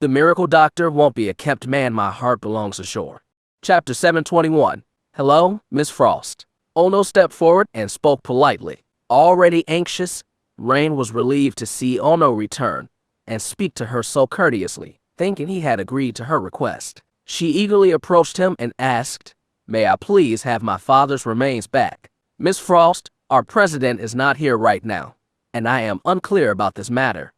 The miracle doctor won't be a kept man, my heart belongs ashore. Chapter 721. Hello, Miss Frost. Ono stepped forward and spoke politely. Already anxious, Rain was relieved to see Ono return and speak to her so courteously, thinking he had agreed to her request. She eagerly approached him and asked, "May I please have my father's remains back?" "Miss Frost, our president is not here right now, and I am unclear about this matter.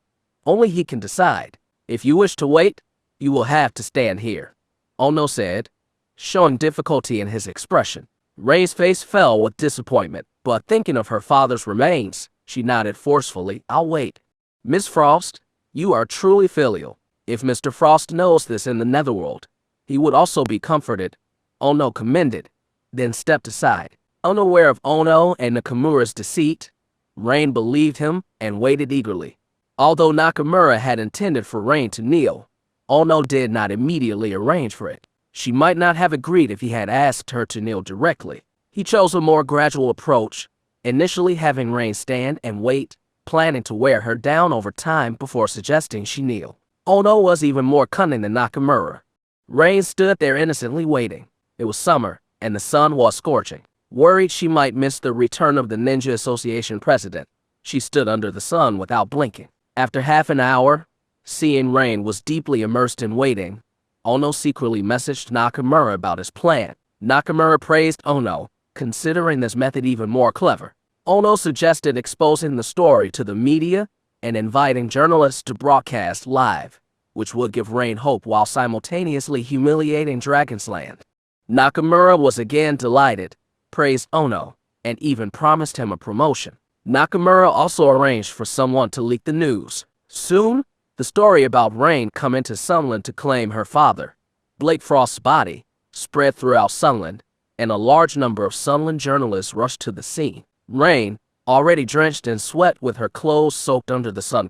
Only he can decide. If you wish to wait, you will have to stand here," Ono said, showing difficulty in his expression. Rain's face fell with disappointment, but thinking of her father's remains, she nodded forcefully. "I'll wait." "Miss Frost, you are truly filial. If Mr. Frost knows this in the netherworld, he would also be comforted," Ono commended, then stepped aside. Unaware of Ono and Nakamura's deceit, Rain believed him and waited eagerly. Although Nakamura had intended for Rain to kneel, Ono did not immediately arrange for it. She might not have agreed if he had asked her to kneel directly. He chose a more gradual approach, initially having Rain stand and wait, planning to wear her down over time before suggesting she kneel. Ono was even more cunning than Nakamura. Rain stood there innocently waiting. It was summer, and the sun was scorching. Worried she might miss the return of the Ninja Association president, she stood under the sun without blinking. After half an hour, seeing Rain was deeply immersed in waiting, Ono secretly messaged Nakamura about his plan. Nakamura praised Ono, considering this method even more clever. Ono suggested exposing the story to the media and inviting journalists to broadcast live, which would give Rain hope while simultaneously humiliating Dragonsland. Nakamura was again delighted, praised Ono, and even promised him a promotion. Nakamura also arranged for someone to leak the news. Soon, the story about Rain coming to Sunland to claim her father, Blake Frost's body, spread throughout Sunland, and a large number of Sunland journalists rushed to the scene. Rain, already drenched in sweat with her clothes soaked under the sun,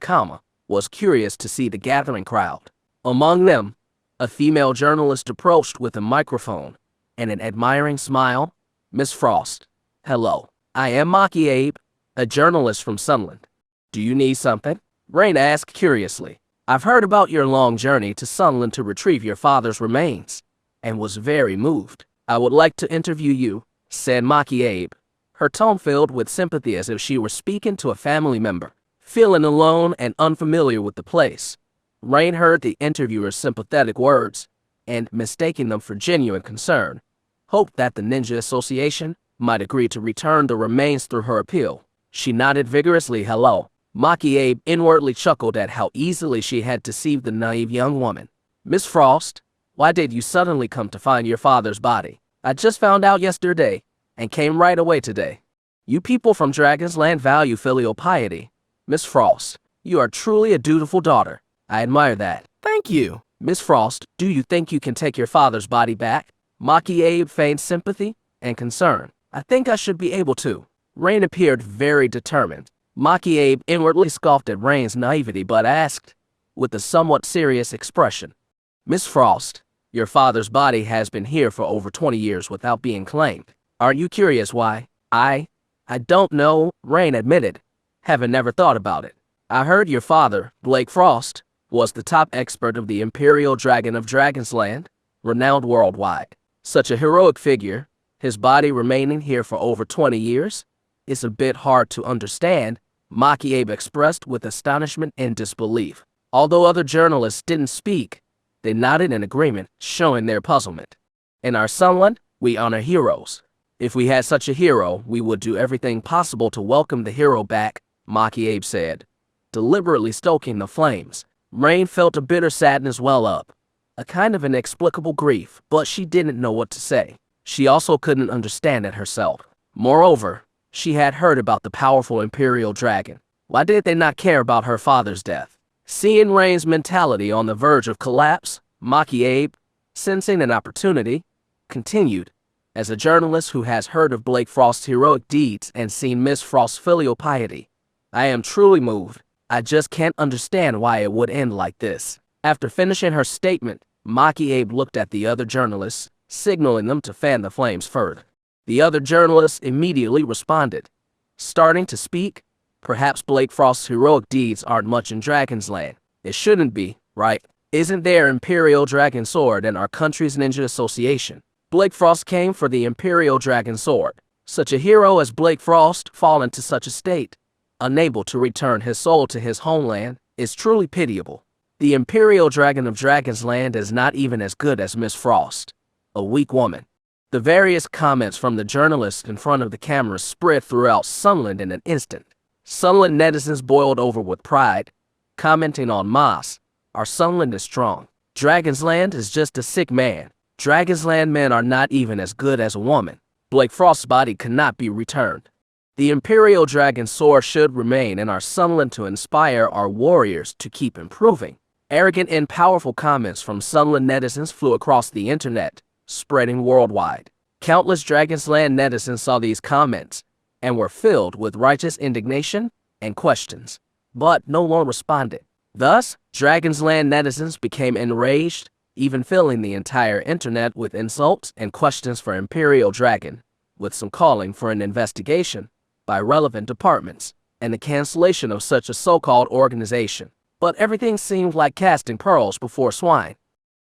was curious to see the gathering crowd. Among them, a female journalist approached with a microphone and an admiring smile. "Miss Frost, hello. I am Maki Abe, a journalist from Sunland. Do you need something?" Rain asked curiously. "I've heard about your long journey to Sunland to retrieve your father's remains, and was very moved. I would like to interview you," said Maki Abe, her tone filled with sympathy as if she were speaking to a family member. Feeling alone and unfamiliar with the place, Rain heard the interviewer's sympathetic words and, mistaking them for genuine concern, hoped that the Ninja Association might agree to return the remains through her appeal. She nodded vigorously hello. Maki Abe inwardly chuckled at how easily she had deceived the naive young woman. "Miss Frost, why did you suddenly come to find your father's body?" "I just found out yesterday and came right away today. You people from Dragonsland value filial piety. Miss Frost, you are truly a dutiful daughter. I admire that." "Thank you." "Miss Frost, do you think you can take your father's body back?" Maki Abe feigned sympathy and concern. "I think I should be able to." Rain appeared very determined. Maki Abe inwardly scoffed at Rain's naivety but asked, with a somewhat serious expression, "Miss Frost, your father's body has been here for over 20 years without being claimed. Aren't you curious why?" I don't know," Rain admitted, having never thought about it. "I heard your father, Blake Frost, was the top expert of the Imperial Dragon of Dragonsland, renowned worldwide. Such a heroic figure, his body remaining here for over 20 years? It's a bit hard to understand," Maki Abe expressed with astonishment and disbelief. Although other journalists didn't speak, they nodded in agreement, showing their puzzlement. "In our Sunland, we honor heroes. If we had such a hero, we would do everything possible to welcome the hero back," Maki Abe said, deliberately stoking the flames. Rain felt a bitter sadness well up, a kind of inexplicable grief, but she didn't know what to say. She also couldn't understand it herself. Moreover, she had heard about the powerful Imperial Dragon. Why did they not care about her father's death? Seeing Rain's mentality on the verge of collapse, Maki Abe, sensing an opportunity, continued, "As a journalist who has heard of Blake Frost's heroic deeds and seen Miss Frost's filial piety, I am truly moved. I just can't understand why it would end like this." After finishing her statement, Maki Abe looked at the other journalists, signaling them to fan the flames further. The other journalists immediately responded, starting to speak. "Perhaps Blake Frost's heroic deeds aren't much in Dragonsland. It shouldn't be, right?" Isn't there Imperial Dragon Sword in our country's ninja association? Blake Frost came for the Imperial Dragon Sword. Such a hero as Blake Frost fallen to such a state, unable to return his soul to his homeland, is truly pitiable. The Imperial Dragon of Dragonsland is not even as good as Miss Frost, a weak woman. The various comments from the journalists in front of the camera spread throughout Sunland in an instant. Sunland netizens boiled over with pride, commenting on Moss, "Our Sunland is strong. Dragonsland is just a sick man. Dragonsland men are not even as good as a woman. Blake Frost's body cannot be returned. The Imperial Dragon Sword should remain in our Sunland to inspire our warriors to keep improving." Arrogant and powerful comments from Sunland netizens flew across the internet, spreading worldwide. Countless Dragonsland netizens saw these comments and were filled with righteous indignation and questions, but no one responded. Thus, Dragonsland netizens became enraged, even filling the entire internet with insults and questions for Imperial Dragon, with some calling for an investigation by relevant departments and the cancellation of such a so-called organization. But everything seemed like casting pearls before swine.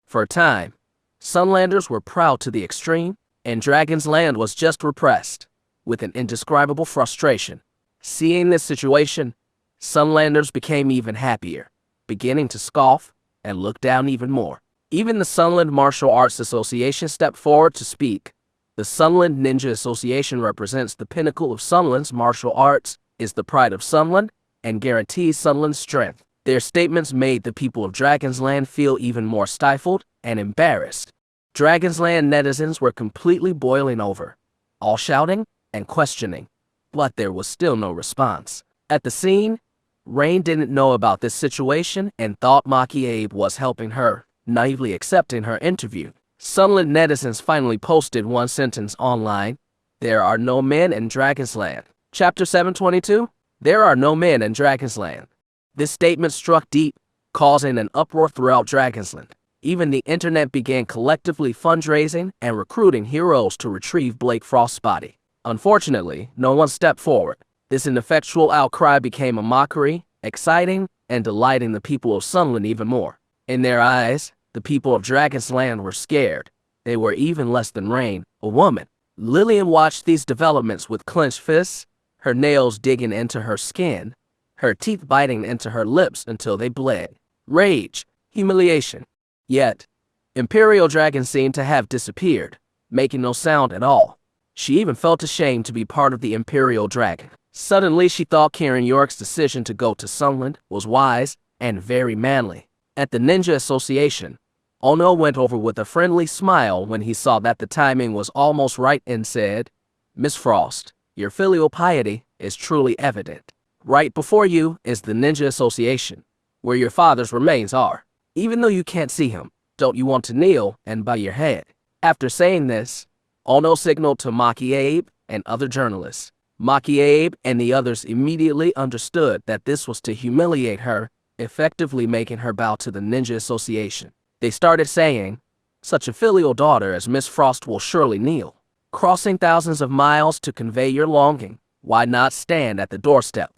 For a time, Sunlanders were proud to the extreme, and Dragonsland was just repressed, with an indescribable frustration. Seeing this situation, Sunlanders became even happier, beginning to scoff and look down even more. Even the Sunland Martial Arts Association stepped forward to speak. The Sunland Ninja Association represents the pinnacle of Sunland's martial arts, is the pride of Sunland, and guarantees Sunland's strength. Their statements made the people of Dragonsland feel even more stifled and embarrassed. Dragonsland netizens were completely boiling over, all shouting and questioning, but there was still no response. At the scene, Rain didn't know about this situation and thought Maki Abe was helping her, naively accepting her interview. Sunland netizens finally posted one sentence online: "There are no men in Dragonsland." Chapter 722, There are no men in Dragonsland. This statement struck deep, causing an uproar throughout Dragonsland. Even the internet began collectively fundraising and recruiting heroes to retrieve Blake Frost's body. Unfortunately, no one stepped forward. This ineffectual outcry became a mockery, exciting and delighting the people of Sunland even more. In their eyes, the people of Dragonsland were scared. They were even less than Rain, a woman. Lillian watched these developments with clenched fists, her nails digging into her skin, her teeth biting into her lips until they bled. Rage, humiliation. Yet, Imperial Dragon seemed to have disappeared, making no sound at all. She even felt ashamed to be part of the Imperial Dragon. Suddenly, she thought Kiran York's decision to go to Sunland was wise and very manly. At the Ninja Association, Ono went over with a friendly smile when he saw that the timing was almost right and said, "Miss Frost, your filial piety is truly evident. Right before you is the Ninja Association, where your father's remains are. Even though you can't see him, don't you want to kneel and bow your head?" After saying this, Ono signaled to Maki Abe and other journalists. Maki Abe and the others immediately understood that this was to humiliate her, effectively making her bow to the Ninja Association. They started saying, "Such a filial daughter as Miss Frost will surely kneel. Crossing thousands of miles to convey your longing, why not stand at the doorstep?"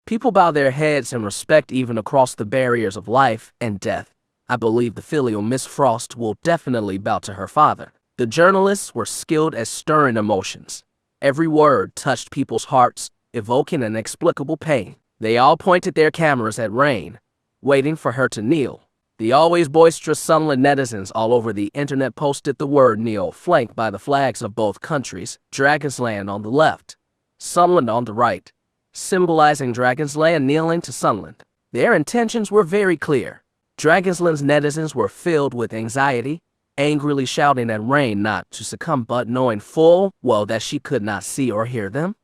People bow their heads in respect even across the barriers of life and death. I believe the filial Miss Frost will definitely bow to her father. The journalists were skilled at stirring emotions. Every word touched people's hearts, evoking an inexplicable pain. They all pointed their cameras at Rain, waiting for her to kneel. The always boisterous Sunland netizens all over the internet posted the word kneel, flanked by the flags of both countries, Dragonsland on the left, Sunland on the right, symbolizing Dragonsland kneeling to Sunland. Their intentions were very clear. Dragonsland's netizens were filled with anxiety, angrily shouting at Rain not to succumb, but knowing full well that she could not see or hear them.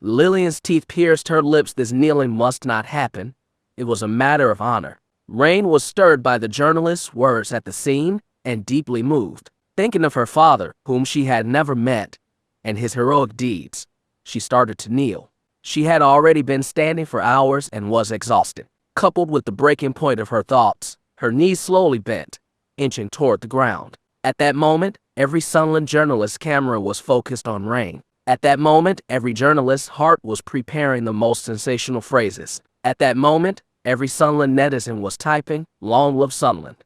Lillian's teeth pierced her lips. This kneeling must not happen. It was a matter of honor. Rain was stirred by the journalist's words at the scene and deeply moved. Thinking of her father, whom she had never met, and his heroic deeds, she started to kneel. She had already been standing for hours and was exhausted. Coupled with the breaking point of her thoughts, her knees slowly bent, inching toward the ground. At that moment, every Sunland journalist's camera was focused on Rain. At that moment, every journalist's heart was preparing the most sensational phrases. At that moment, every Sunland netizen was typing, "Long live Sunland."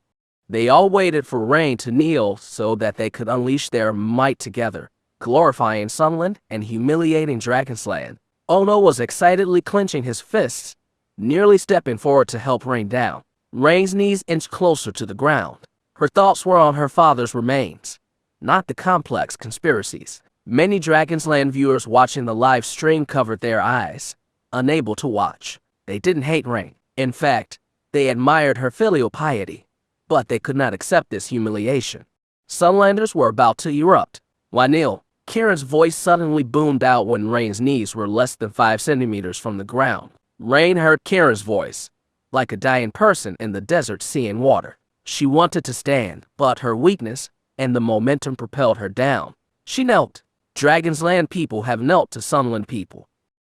They all waited for Rain to kneel so that they could unleash their might together, glorifying Sunland and humiliating Dragonsland. Ono was excitedly clenching his fists, nearly stepping forward to help Rain down. Rain's knees inched closer to the ground. Her thoughts were on her father's remains, not the complex conspiracies. Many Dragonsland viewers watching the live stream covered their eyes, unable to watch. They didn't hate Rain. In fact, they admired her filial piety, but they could not accept this humiliation. Sunlanders were about to erupt. Why kneel? Kiran's voice suddenly boomed out when Rain's knees were less than 5 centimeters from the ground. Rain heard Kiran's voice, like a dying person in the desert seeing water. She wanted to stand, but her weakness and the momentum propelled her down. She knelt. Dragonsland people have knelt to Sunland people.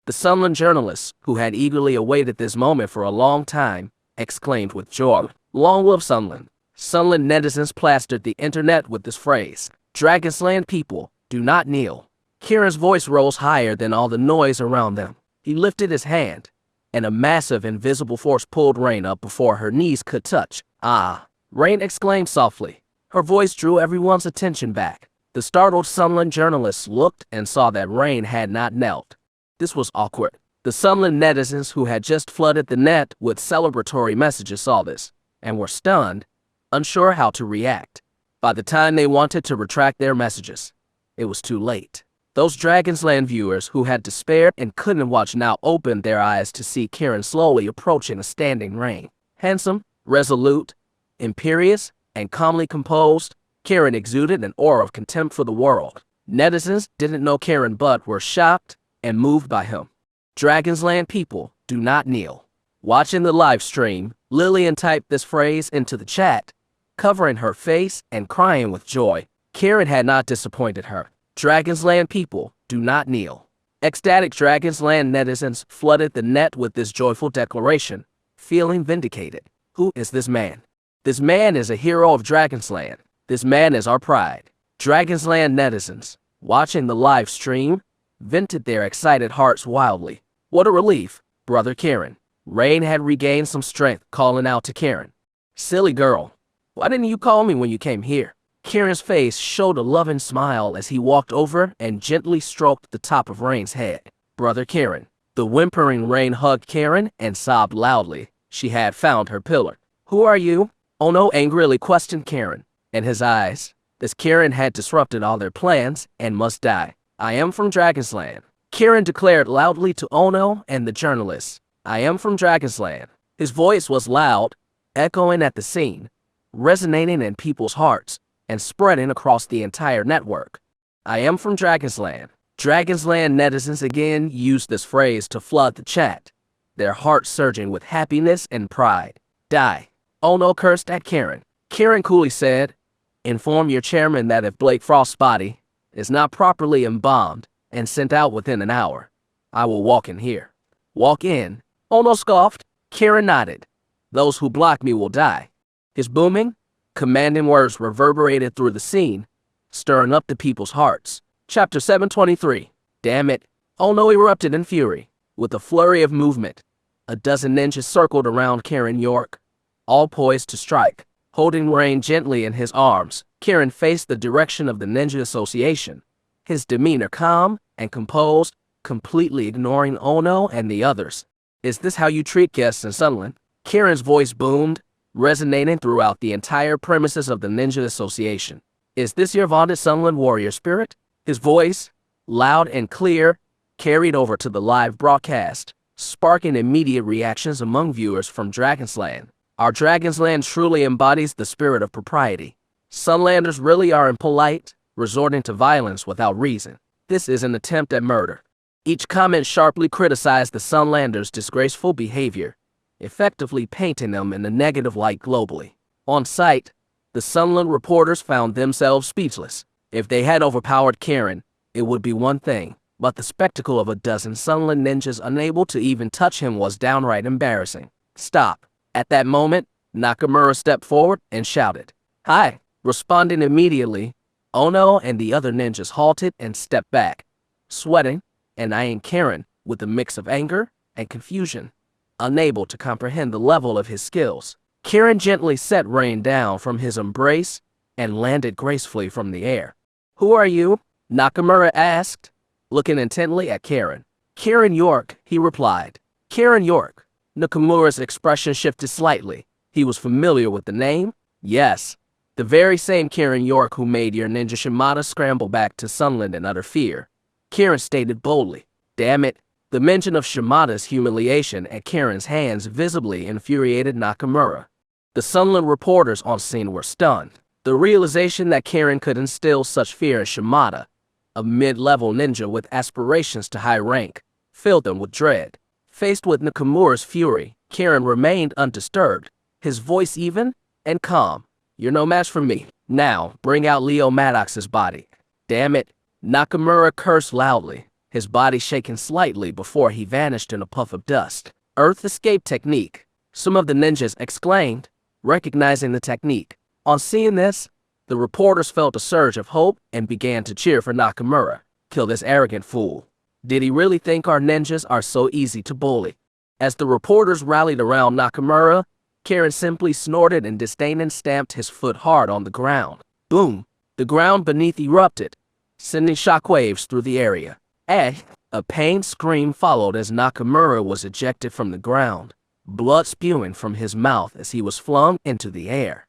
The Sunland journalists, who had eagerly awaited this moment for a long time, exclaimed with joy, "Long live Sunland." Sunland netizens plastered the internet with this phrase, "Dragonsland people, do not kneel." Kiran's voice rose higher than all the noise around them. He lifted his hand, and a massive invisible force pulled Rain up before her knees could touch. "Ah!" Rain exclaimed softly. Her voice drew everyone's attention back. The startled Sunland journalists looked and saw that Rain had not knelt. This was awkward. The Sunland netizens who had just flooded the net with celebratory messages saw this, and were stunned, unsure how to react. By the time they wanted to retract their messages, it was too late. Those Dragonsland viewers who had despaired and couldn't watch now opened their eyes to see Kiran slowly approaching a standing Rain. Handsome, resolute, imperious, and calmly composed, Kiran exuded an aura of contempt for the world. Netizens didn't know Kiran but were shocked and moved by him. Dragonsland people, do not kneel. Watching the live stream, Lillian typed this phrase into the chat, covering her face and crying with joy. Kiran had not disappointed her. Dragonsland people, do not kneel. Ecstatic Dragonsland netizens flooded the net with this joyful declaration, feeling vindicated. Who is this man? This man is a hero of Dragonsland. This man is our pride. Dragonsland netizens, watching the live stream, vented their excited hearts wildly. What a relief, brother Kiran. Rain had regained some strength, calling out to Kiran. "Silly girl, why didn't you call me when you came here?" Kiran's face showed a loving smile as he walked over and gently stroked the top of Rain's head. Brother Kiran. The whimpering Rain hugged Kiran and sobbed loudly. She had found her pillar. "Who are you?" Ono angrily questioned Kiran, and his eyes, as Kiran had disrupted all their plans and must die. "I am from Dragonsland," Kiran declared loudly to Ono and the journalists. "I am from Dragonsland." His voice was loud, echoing at the scene, resonating in people's hearts, and spreading across the entire network. "I am from Dragonsland." Dragonsland netizens again used this phrase to flood the chat, their hearts surging with happiness and pride. "Die." Ono cursed at Kiran. Kiran coolly said, "Inform your chairman that if Blake Frost's body is not properly embalmed and sent out within an hour, I will walk in here." "Walk in?" Ono scoffed. Kiran nodded. "Those who block me will die." His booming, commanding words reverberated through the scene, stirring up the people's hearts. Chapter 723. Damn it. Ono erupted in fury. With a flurry of movement, a dozen ninjas circled around Kiran York, all poised to strike. Holding Rain gently in his arms, Kiran faced the direction of the Ninja Association, his demeanor calm and composed, completely ignoring Ono and the others. "Is this how you treat guests in Sunland?" Kiran's voice boomed, resonating throughout the entire premises of the Ninja Association. "Is this your vaunted Sunland warrior spirit?" His voice, loud and clear, carried over to the live broadcast, sparking immediate reactions among viewers from Dragonsland. Our Dragonsland truly embodies the spirit of propriety. Sunlanders really are impolite, resorting to violence without reason. This is an attempt at murder. Each comment sharply criticized the Sunlanders' disgraceful behavior, effectively painting them in a negative light globally. On site, the Sunland reporters found themselves speechless. If they had overpowered Kiran, it would be one thing, but the spectacle of a dozen Sunland ninjas unable to even touch him was downright embarrassing. "Stop." At that moment, Nakamura stepped forward and shouted, "Hi!" Responding immediately, Ono and the other ninjas halted and stepped back, sweating and eyeing Kiran with a mix of anger and confusion, unable to comprehend the level of his skills. Kiran gently set Rain down from his embrace and landed gracefully from the air. "Who are you?" Nakamura asked, looking intently at Kiran. "Kiran York," he replied. "Kiran York." Nakamura's expression shifted slightly. He was familiar with the name. "Yes, the very same Kiran York who made your ninja Shimada scramble back to Sunland in utter fear," Kiran stated boldly. Damn it, the mention of Shimada's humiliation at Kiran's hands visibly infuriated Nakamura. The Sunland reporters on scene were stunned. The realization that Kiran could instill such fear in Shimada, a mid-level ninja with aspirations to high rank, filled them with dread. Faced with Nakamura's fury, Kiran remained undisturbed, his voice even and calm. "You're no match for me. Now, bring out Leo Maddox's body." "Damn it," Nakamura cursed loudly, his body shaking slightly before he vanished in a puff of dust. "Earth escape technique," some of the ninjas exclaimed, recognizing the technique. On seeing this, the reporters felt a surge of hope and began to cheer for Nakamura. "Kill this arrogant fool. Did he really think our ninjas are so easy to bully?" As the reporters rallied around Nakamura, Kiran simply snorted in disdain and stamped his foot hard on the ground. Boom! The ground beneath erupted, sending shockwaves through the area. A pained scream followed as Nakamura was ejected from the ground, blood spewing from his mouth as he was flung into the air.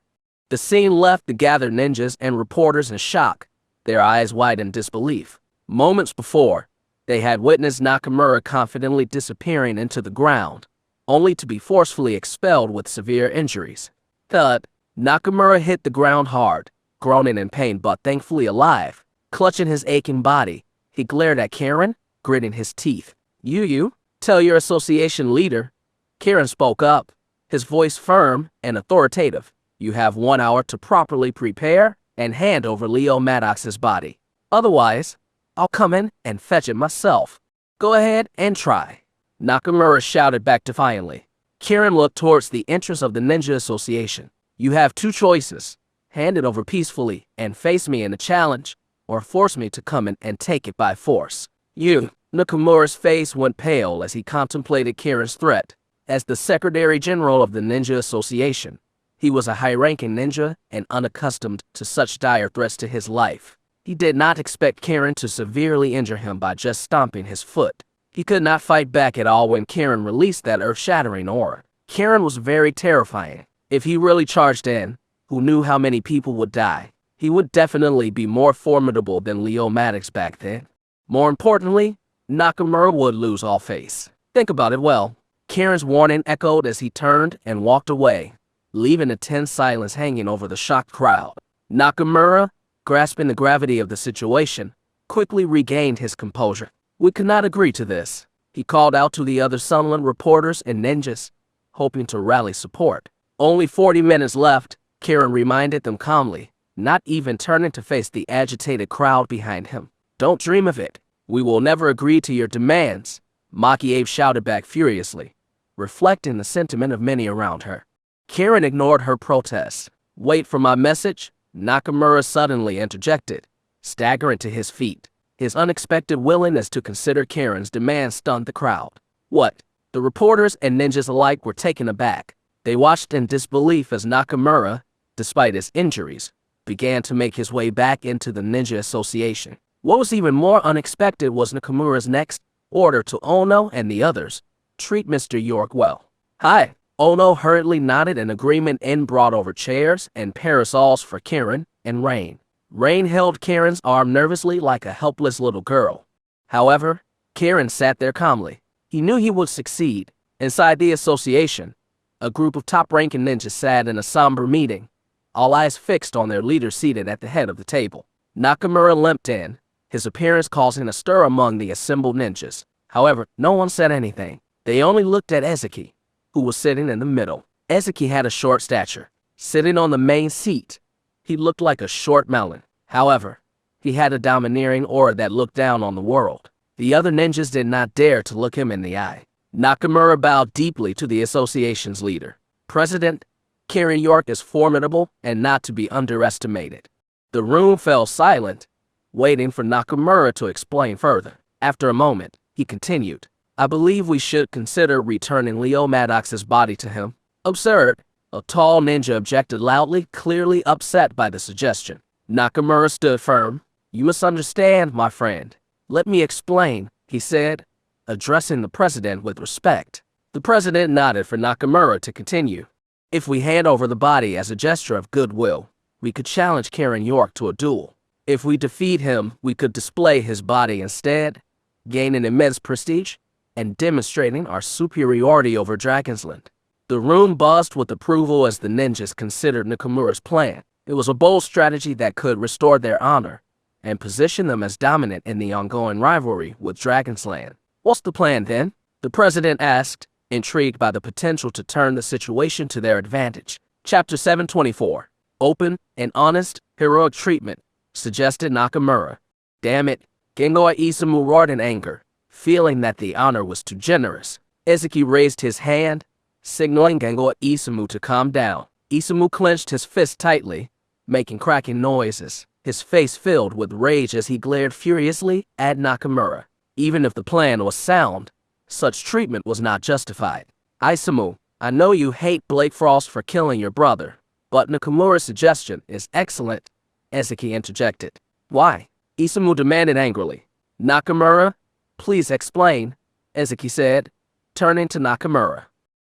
The scene left the gathered ninjas and reporters in shock, their eyes wide in disbelief. Moments before, they had witnessed Nakamura confidently disappearing into the ground, only to be forcefully expelled with severe injuries. Thud! Nakamura hit the ground hard, groaning in pain but thankfully alive. Clutching his aching body, he glared at Kiran, gritting his teeth. You, tell your association leader." Kiran spoke up, his voice firm and authoritative. "You have 1 hour to properly prepare and hand over Leo Maddox's body. Otherwise, I'll come in and fetch it myself." "Go ahead and try," Nakamura shouted back defiantly. Kiran looked towards the entrance of the Ninja Association. "You have two choices. Hand it over peacefully and face me in a challenge, or force me to come in and take it by force." Nakamura's face went pale as he contemplated Kiran's threat. As the Secretary General of the Ninja Association, he was a high-ranking ninja and unaccustomed to such dire threats to his life. He did not expect Kiran to severely injure him by just stomping his foot. He could not fight back at all when Kiran released that earth-shattering aura. Kiran was very terrifying. If he really charged in, who knew how many people would die? He would definitely be more formidable than Leo Maddox back then. More importantly, Nakamura would lose all face. Think about it well. Kiran's warning echoed as he turned and walked away, leaving a tense silence hanging over the shocked crowd. Nakamura, grasping the gravity of the situation, quickly regained his composure. "We could not agree to this," he called out to the other Sunland reporters and ninjas, hoping to rally support. "Only 40 minutes left," Kiran reminded them calmly, not even turning to face the agitated crowd behind him. "Don't dream of it. We will never agree to your demands," Maki shouted back furiously, reflecting the sentiment of many around her. Kiran ignored her protests. "Wait for my message," Nakamura suddenly interjected, staggering to his feet. His unexpected willingness to consider Kiran's demands stunned the crowd. "What?" The reporters and ninjas alike were taken aback. They watched in disbelief as Nakamura, despite his injuries, began to make his way back into the Ninja Association. What was even more unexpected was Nakamura's next order to Ono and the others: "Treat Mr. York well." "Hi." Ono hurriedly nodded in agreement and brought over chairs and parasols for Kiran and Rain. Rain held Kiran's arm nervously like a helpless little girl. However, Kiran sat there calmly. He knew he would succeed. Inside the association, a group of top-ranking ninjas sat in a somber meeting, all eyes fixed on their leader seated at the head of the table. Nakamura limped in, his appearance causing a stir among the assembled ninjas. However, no one said anything. They only looked at Ezuki, who was sitting in the middle. Ezuki had a short stature. Sitting on the main seat, he looked like a short melon. However, he had a domineering aura that looked down on the world. The other ninjas did not dare to look him in the eye. Nakamura bowed deeply to the association's leader. "President, Kiran York is formidable and not to be underestimated." The room fell silent, waiting for Nakamura to explain further. After a moment, he continued, "I believe we should consider returning Leo Maddox's body to him." "Absurd," A tall ninja objected loudly, clearly upset by the suggestion. Nakamura stood firm. "You misunderstand, my friend. Let me explain," he said, addressing the president with respect. The president nodded for Nakamura to continue. "If we hand over the body as a gesture of goodwill, we could challenge Kiran York to a duel. If we defeat him, we could display his body instead, gaining immense prestige and demonstrating our superiority over Dragonsland." The room buzzed with approval as the ninjas considered Nakamura's plan. It was a bold strategy that could restore their honor and position them as dominant in the ongoing rivalry with Dragonsland. "What's the plan then?" the president asked, intrigued by the potential to turn the situation to their advantage. Chapter 724. Open and honest, heroic treatment, suggested Nakamura. "Damn it," Gengoa Isamu roared in anger, feeling that the honor was too generous. Ezuki raised his hand, signaling Gengoa Isamu to calm down. Isamu clenched his fist tightly, making cracking noises, his face filled with rage as he glared furiously at Nakamura. Even if the plan was sound, such treatment was not justified. "Isamu, I know you hate Blake Frost for killing your brother, but Nakamura's suggestion is excellent," Ezuki interjected. "Why?" Isamu demanded angrily. "Nakamura, please explain," Ezuki said, turning to Nakamura.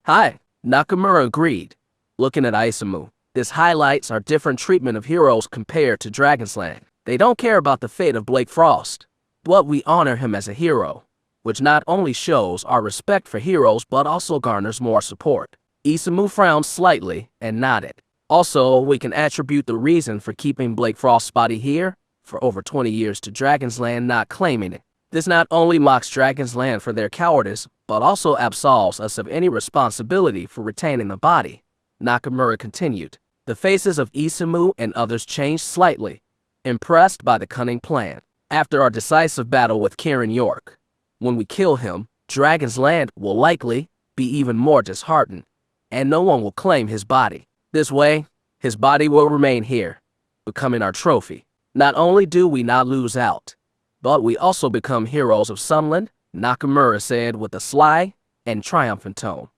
"Hi," Nakamura agreed, looking at Isamu. "This highlights our different treatment of heroes compared to Dragonsland. They don't care about the fate of Blake Frost, but we honor him as a hero, which not only shows our respect for heroes but also garners more support." Isamu frowned slightly and nodded. "Also, we can attribute the reason for keeping Blake Frost's body here for over 20 years to Dragonsland not claiming it. This not only mocks Dragonsland for their cowardice, but also absolves us of any responsibility for retaining the body," Nakamura continued. The faces of Isamu and others changed slightly, impressed by the cunning plan. "After our decisive battle with Kiran York, when we kill him, Dragonsland will likely be even more disheartened, and no one will claim his body. This way, his body will remain here, becoming our trophy. Not only do we not lose out, but we also become heroes of Sunland," Nakamura said with a sly and triumphant tone.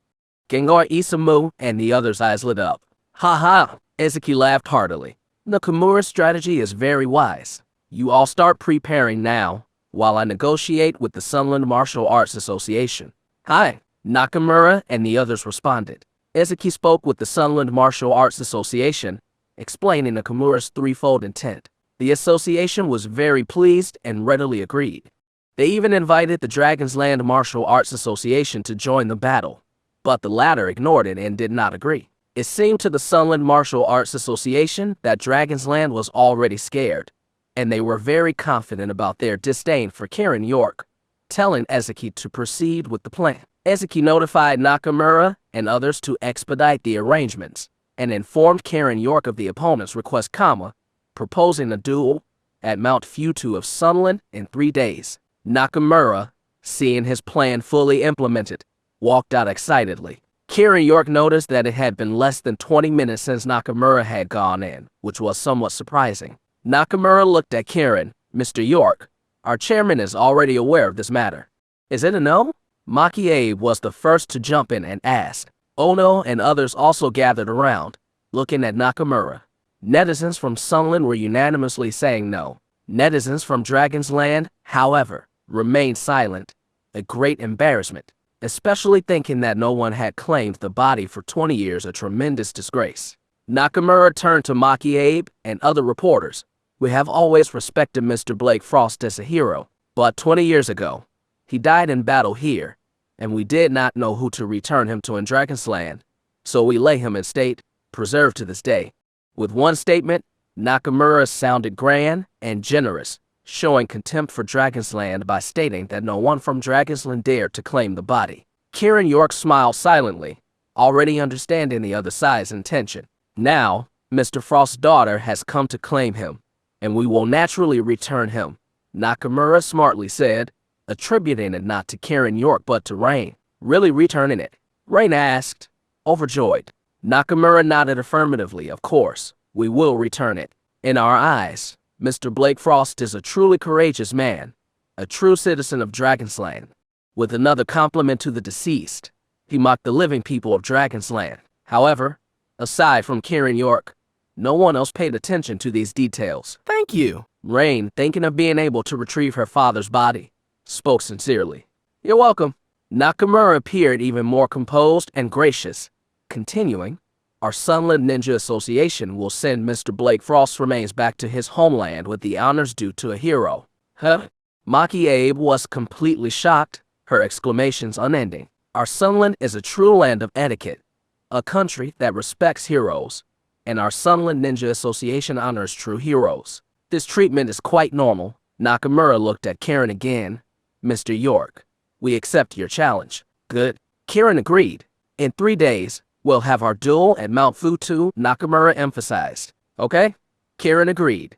Gengoa Isamu and the others' eyes lit up. "Ha ha," Ezuki laughed heartily. "Nakamura's strategy is very wise. You all start preparing now, while I negotiate with the Sunland Martial Arts Association." "Hi," Nakamura and the others responded. Ezuki spoke with the Sunland Martial Arts Association, explaining Nakamura's threefold intent. The association was very pleased and readily agreed. They even invited the Dragonsland Martial Arts Association to join the battle, but the latter ignored it and did not agree. It seemed to the Sunland Martial Arts Association that Dragonsland was already scared, and they were very confident about their disdain for Kiran York, telling Ezuki to proceed with the plan. Ezuki notified Nakamura and others to expedite the arrangements, and informed Kiran York of the opponent's request, proposing a duel at Mount Futu of Sunland in 3 days. Nakamura, seeing his plan fully implemented, walked out excitedly. Kiran York noticed that it had been less than 20 minutes since Nakamura had gone in, which was somewhat surprising. Nakamura looked at Kiran. "Mr. York, our chairman is already aware of this matter. Is it a no?" Maki Abe was the first to jump in and asked. Ono and others also gathered around, looking at Nakamura. Netizens from Sunland were unanimously saying no. Netizens from Dragonsland, however, remained silent, a great embarrassment, especially thinking that no one had claimed the body for 20 years, a tremendous disgrace. Nakamura turned to Maki Abe and other reporters. "We have always respected Mr. Blake Frost as a hero, but 20 years ago, he died in battle here, and we did not know who to return him to in Dragonsland, so we lay him in state, preserved to this day." With one statement, Nakamura sounded grand and generous, showing contempt for Dragonsland by stating that no one from Dragonsland dared to claim the body. Kiran York smiled silently, already understanding the other side's intention. "Now, Mr. Frost's daughter has come to claim him, and we will naturally return him," Nakamura smartly said, attributing it not to Kiran York but to Rain. "Really returning it?" Rain asked, overjoyed. Nakamura nodded affirmatively. "Of course, we will return it. In our eyes, Mr. Blake Frost is a truly courageous man, a true citizen of Dragonsland." With another compliment to the deceased, he mocked the living people of Dragonsland. However, Aside from Kiran York, no one else paid attention to these details. Thank you. Rain, thinking of being able to retrieve her father's body, spoke sincerely. You're welcome. Nakamura appeared even more composed and gracious, continuing, our Sunland Ninja Association will send Mr. Blake Frost's remains back to his homeland with the honors due to a hero. Huh? Maki Abe was completely shocked, her exclamations unending. Our Sunland is a true land of etiquette, a country that respects heroes, and our Sunland Ninja Association honors true heroes. This treatment is quite normal. Nakamura looked at Kiran again. Mr. York, we accept your challenge. Good. Kiran agreed. In 3 days, we'll have our duel at Mount Futu, Nakamura emphasized. Okay? Kiran agreed.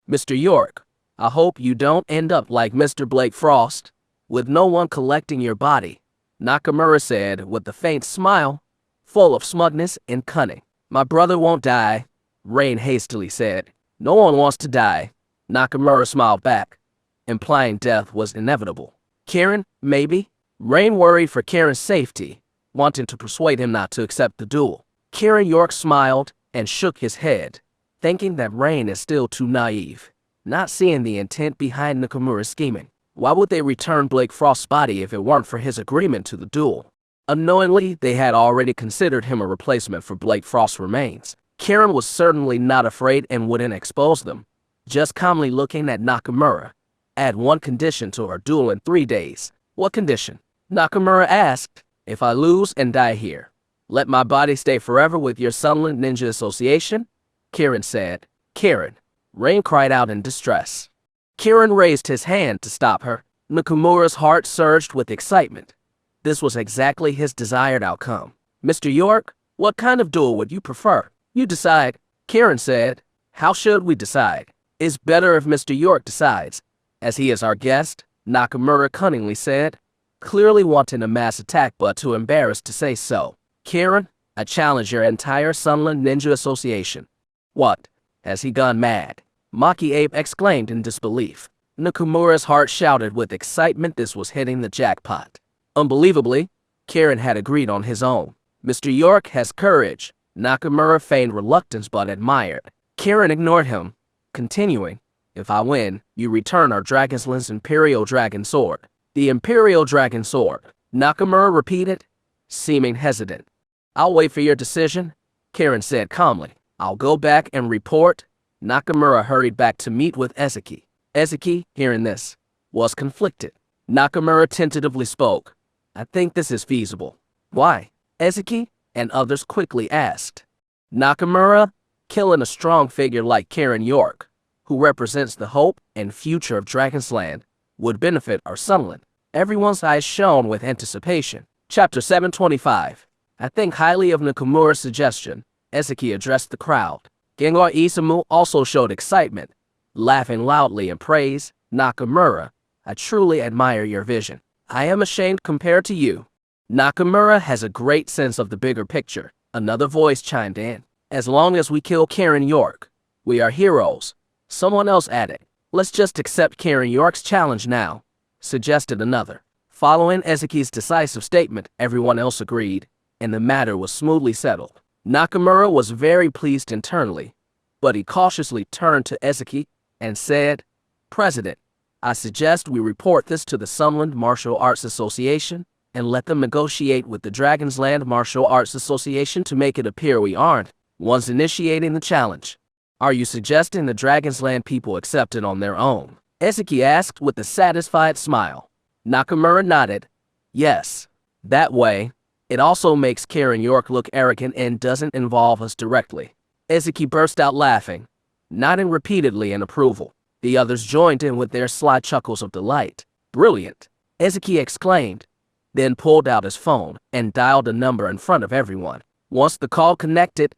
Mr. York, I hope you don't end up like Mr. Blake Frost, with no one collecting your body, Nakamura said with a faint smile, full of smugness and cunning. My brother won't die, Rain hastily said. No one wants to die, Nakamura smiled back, implying death was inevitable. Kiran, maybe? Rain worried for Kiran's safety, wanting to persuade him not to accept the duel. Kiran York smiled and shook his head, thinking that Rain is still too naive, not seeing the intent behind Nakamura's scheming. Why would they return Blake Frost's body if it weren't for his agreement to the duel? Unknowingly, they had already considered him a replacement for Blake Frost's remains. Kiran was certainly not afraid and wouldn't expose them, just calmly looking at Nakamura. Add one condition to our duel in 3 days. What condition? Nakamura asked. If I lose and die here, let my body stay forever with your Sunland Ninja Association? Kiran said. Kiran. Rain cried out in distress. Kiran raised his hand to stop her. Nakamura's heart surged with excitement. This was exactly his desired outcome. Mr. York, what kind of duel would you prefer? You decide, Kiran said. How should we decide? It's better if Mr. York decides, as he is our guest, Nakamura cunningly said, clearly wanting a mass attack but too embarrassed to say so. Kiran, I challenge your entire Sunland Ninja Association. What? Has he gone mad? Maki Ape exclaimed in disbelief. Nakamura's heart shouted with excitement. This was hitting the jackpot. Unbelievably, Kiran had agreed on his own. Mr. York has courage. Nakamura feigned reluctance but admired. Kiran ignored him, continuing, if I win, you return our Dragonsland's Imperial Dragon Sword. The Imperial Dragon Sword, Nakamura repeated, seeming hesitant. I'll wait for your decision, Kiran said calmly. I'll go back and report. Nakamura hurried back to meet with Ezuki. Ezuki, hearing this, was conflicted. Nakamura tentatively spoke. I think this is feasible. Why? Ezuki and others quickly asked. Nakamura, killing a strong figure like Kiran York, who represents the hope and future of Dragonsland, would benefit our Sunland. Everyone's eyes shone with anticipation. Chapter 725. I think highly of Nakamura's suggestion. Ezuki addressed the crowd. Gengar Isamu also showed excitement, laughing loudly in praise. Nakamura, I truly admire your vision. I am ashamed compared to you. Nakamura has a great sense of the bigger picture. Another voice chimed in. As long as we kill Kiran York, we are heroes. Someone else added. Let's just accept Kiran York's challenge now, suggested another. Following Ezuki's decisive statement, everyone else agreed, and the matter was smoothly settled. Nakamura was very pleased internally, but he cautiously turned to Ezuki and said, President, I suggest we report this to the Sunland Martial Arts Association and let them negotiate with the Dragonsland Martial Arts Association to make it appear we aren't ones initiating the challenge. Are you suggesting the Dragonsland people accept it on their own? Ezuki asked with a satisfied smile. Nakamura nodded. Yes. That way, it also makes Kiran York look arrogant and doesn't involve us directly. Ezuki burst out laughing, nodding repeatedly in approval. The others joined in with their sly chuckles of delight. Brilliant, Ezuki exclaimed, then pulled out his phone and dialed a number in front of everyone. Once the call connected,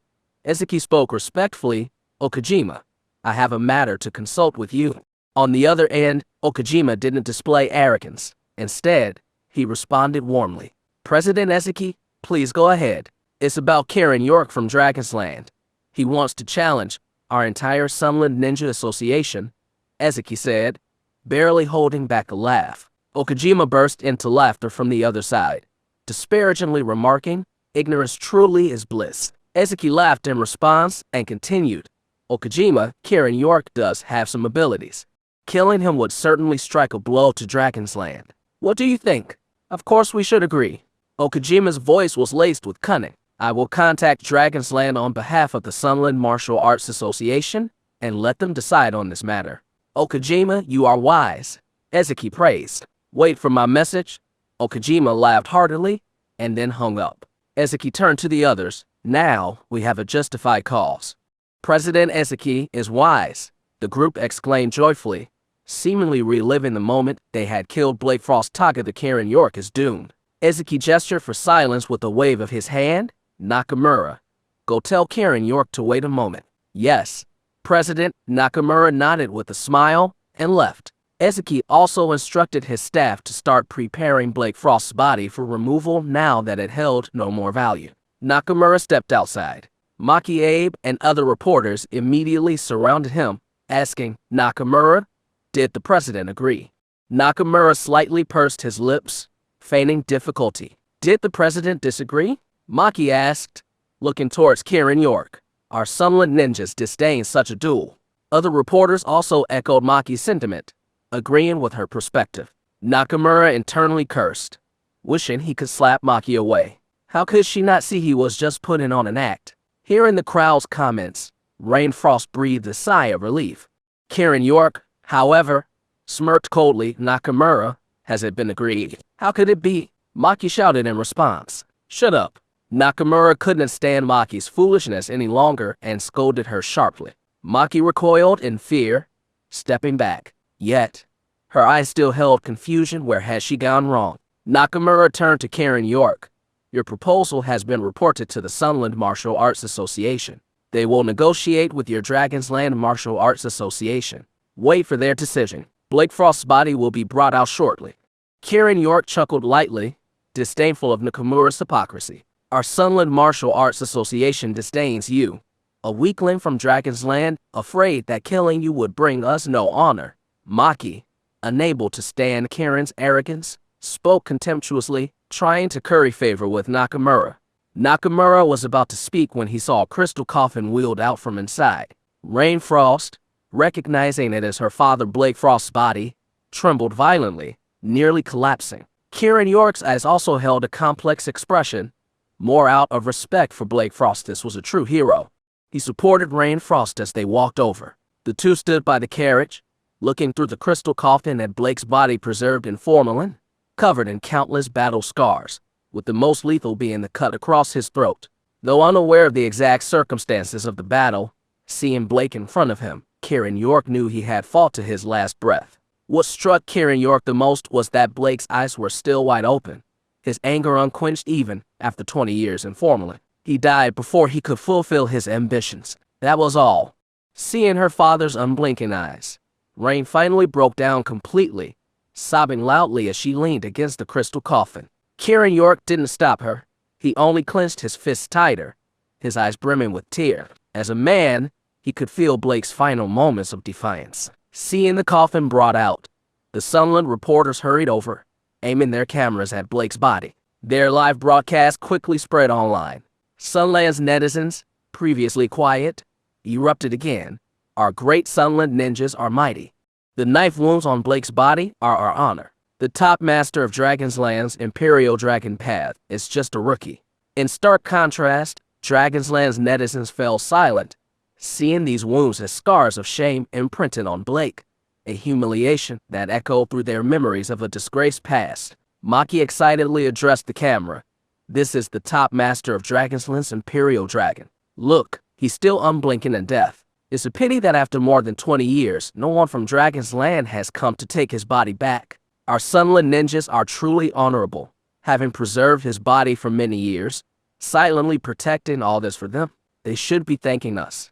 Ezuki spoke respectfully. Okajima, I have a matter to consult with you. On the other end, Okajima didn't display arrogance. Instead, he responded warmly. President Ezuki, please go ahead. It's about Kiran York from Dragonsland. He wants to challenge our entire Sunland Ninja Association, Ezuki said, barely holding back a laugh. Okajima burst into laughter from the other side, disparagingly remarking, ignorance truly is bliss. Ezuki laughed in response and continued. Okajima, Kiran York does have some abilities. Killing him would certainly strike a blow to Dragonsland. What do you think? Of course we should agree. Okajima's voice was laced with cunning. I will contact Dragonsland on behalf of the Sunland Martial Arts Association and let them decide on this matter. Okajima, you are wise. Ezuki praised. Wait for my message. Okajima laughed heartily and then hung up. Ezuki turned to the others. Now we have a justified cause. President Ezuki is wise, the group exclaimed joyfully, seemingly reliving the moment they had killed Blake Frost. Taka the Kiran York is doomed. Ezuki gestured for silence with a wave of his hand. Nakamura, go tell Kiran York to wait a moment. Yes. President Nakamura nodded with a smile and left. Ezuki also instructed his staff to start preparing Blake Frost's body for removal now that it held no more value. Nakamura stepped outside. Maki, Abe, and other reporters immediately surrounded him, asking, Nakamura, did the president agree? Nakamura slightly pursed his lips, feigning difficulty. Did the president disagree? Maki asked, looking towards Kiran York. Our Sunland ninjas disdain such a duel. Other reporters also echoed Maki's sentiment, agreeing with her perspective. Nakamura internally cursed, wishing he could slap Maki away. How could she not see he was just putting on an act? Hearing the crowd's comments, Rain Frost breathed a sigh of relief. Kiran York, however, smirked coldly. Nakamura, has it been agreed? How could it be? Maki shouted in response. Shut up. Nakamura couldn't stand Maki's foolishness any longer and scolded her sharply. Maki recoiled in fear, stepping back. Yet, her eyes still held confusion. Where had she gone wrong? Nakamura turned to Kiran York. Your proposal has been reported to the Sunland Martial Arts Association. They will negotiate with your Dragonsland Martial Arts Association. Wait for their decision. Blake Frost's body will be brought out shortly. Kiran York chuckled lightly, disdainful of Nakamura's hypocrisy. Our Sunland Martial Arts Association disdains you, a weakling from Dragonsland, afraid that killing you would bring us no honor. Maki, unable to stand Kiran's arrogance, spoke contemptuously, trying to curry favor with Nakamura. Nakamura was about to speak when he saw a crystal coffin wheeled out from inside. Rain Frost, recognizing it as her father Blake Frost's body, trembled violently, nearly collapsing. Kiran York's eyes also held a complex expression, more out of respect for Blake Frost. This was a true hero. He supported Rain Frost as they walked over. The two stood by the carriage, looking through the crystal coffin at Blake's body preserved in formalin, covered in countless battle scars, with the most lethal being the cut across his throat. Though unaware of the exact circumstances of the battle, seeing Blake in front of him, Kiran York knew he had fought to his last breath. What struck Kiran York the most was that Blake's eyes were still wide open, his anger unquenched even after 20 years in formalin. He died before he could fulfill his ambitions. That was all. Seeing her father's unblinking eyes, Rain finally broke down completely, sobbing loudly as she leaned against the crystal coffin. Kiran York didn't stop her. He only clenched his fists tighter, his eyes brimming with tears. As a man, he could feel Blake's final moments of defiance. Seeing the coffin brought out, the Sunland reporters hurried over, aiming their cameras at Blake's body. Their live broadcast quickly spread online. Sunland's netizens, previously quiet, erupted again. Our great Sunland ninjas are mighty. The knife wounds on Blake's body are our honor. The top master of Dragonsland's Imperial Dragon Path is just a rookie. In stark contrast, Dragonsland's netizens fell silent, seeing these wounds as scars of shame imprinted on Blake, a humiliation that echoed through their memories of a disgraced past. Maki excitedly addressed the camera. This is the top master of Dragonsland's Imperial Dragon. Look, he's still unblinking in death. It's a pity that after more than 20 years, no one from Dragonsland has come to take his body back. Our Sunland ninjas are truly honorable, having preserved his body for many years, silently protecting all this for them. They should be thanking us.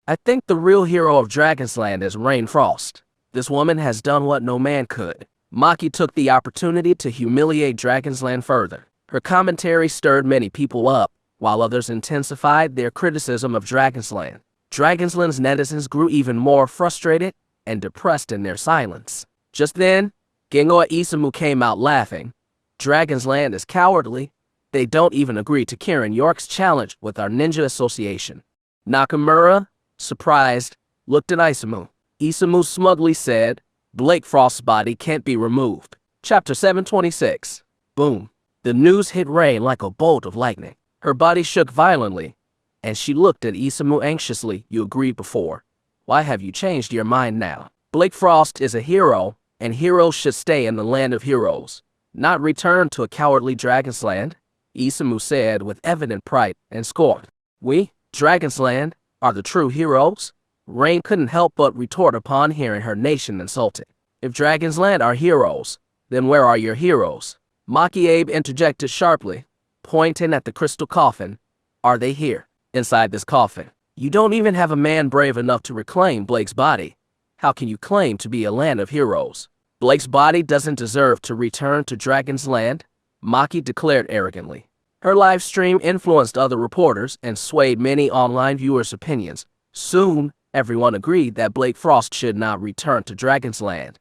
I think the real hero of Dragonsland is Rain Frost. This woman has done what no man could. Maki took the opportunity to humiliate Dragonsland further. Her commentary stirred many people up, while others intensified their criticism of Dragonsland. Dragonsland's netizens grew even more frustrated and depressed in their silence. Just then, Gengoa Isamu came out laughing. Dragonsland is cowardly. They don't even agree to Kiran York's challenge with our ninja association. Nakamura, surprised, looked at Isamu. Isamu smugly said, Blake Frost's body can't be removed. Chapter 726. Boom. The news hit Rain like a bolt of lightning. Her body shook violently, and she looked at Isamu anxiously. You agreed before. Why have you changed your mind now? Blake Frost is a hero, and heroes should stay in the land of heroes, not return to a cowardly Dragonsland, Isamu said with evident pride and scorn. We, Dragonsland, are the true heroes? Rain couldn't help but retort upon hearing her nation insulted. If Dragonsland are heroes, then where are your heroes? Maki Abe interjected sharply, pointing at the crystal coffin. Are they here? Inside this coffin. You don't even have a man brave enough to reclaim Blake's body. How can you claim to be a land of heroes? Blake's body doesn't deserve to return to Dragonsland, Maki declared arrogantly. Her live stream influenced other reporters and swayed many online viewers' opinions. Soon, everyone agreed that Blake Frost should not return to Dragonsland,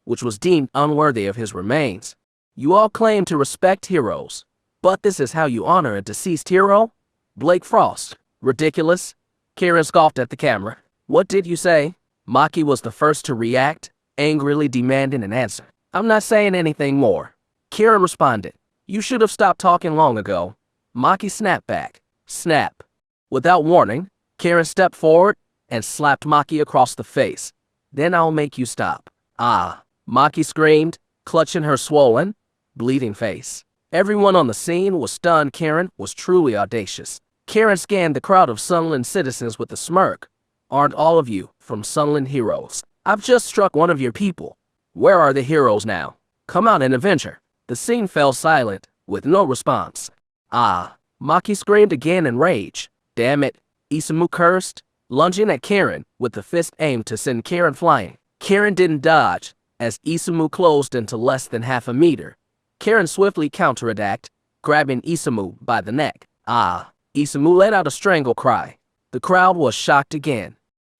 which was deemed unworthy of his remains. You all claim to respect heroes, but this is how you honor a deceased hero? Blake Frost. Ridiculous. Kiran scoffed at the camera. What did you say? Maki was the first to react, angrily demanding an answer. I'm not saying anything more. Kiran responded. You should have stopped talking long ago. Maki snapped back. Snap. Without warning, Kiran stepped forward and slapped Maki across the face. Then I'll make you stop. Ah, Maki screamed, clutching her swollen, bleeding face. Everyone on the scene was stunned. Kiran was truly audacious. Kiran scanned the crowd of Sunland citizens with a smirk. Aren't all of you from Sunland heroes? I've just struck one of your people. Where are the heroes now? Come out and avenge her. The scene fell silent, with no response. Ah, Maki screamed again in rage. Damn it, Isamu cursed, lunging at Kiran with the fist aimed to send Kiran flying. Kiran didn't dodge, as Isamu closed into less than half a meter. Kiran swiftly counterattacked, grabbing Isamu by the neck. Ah, Isamu let out a strangle cry. The crowd was shocked again.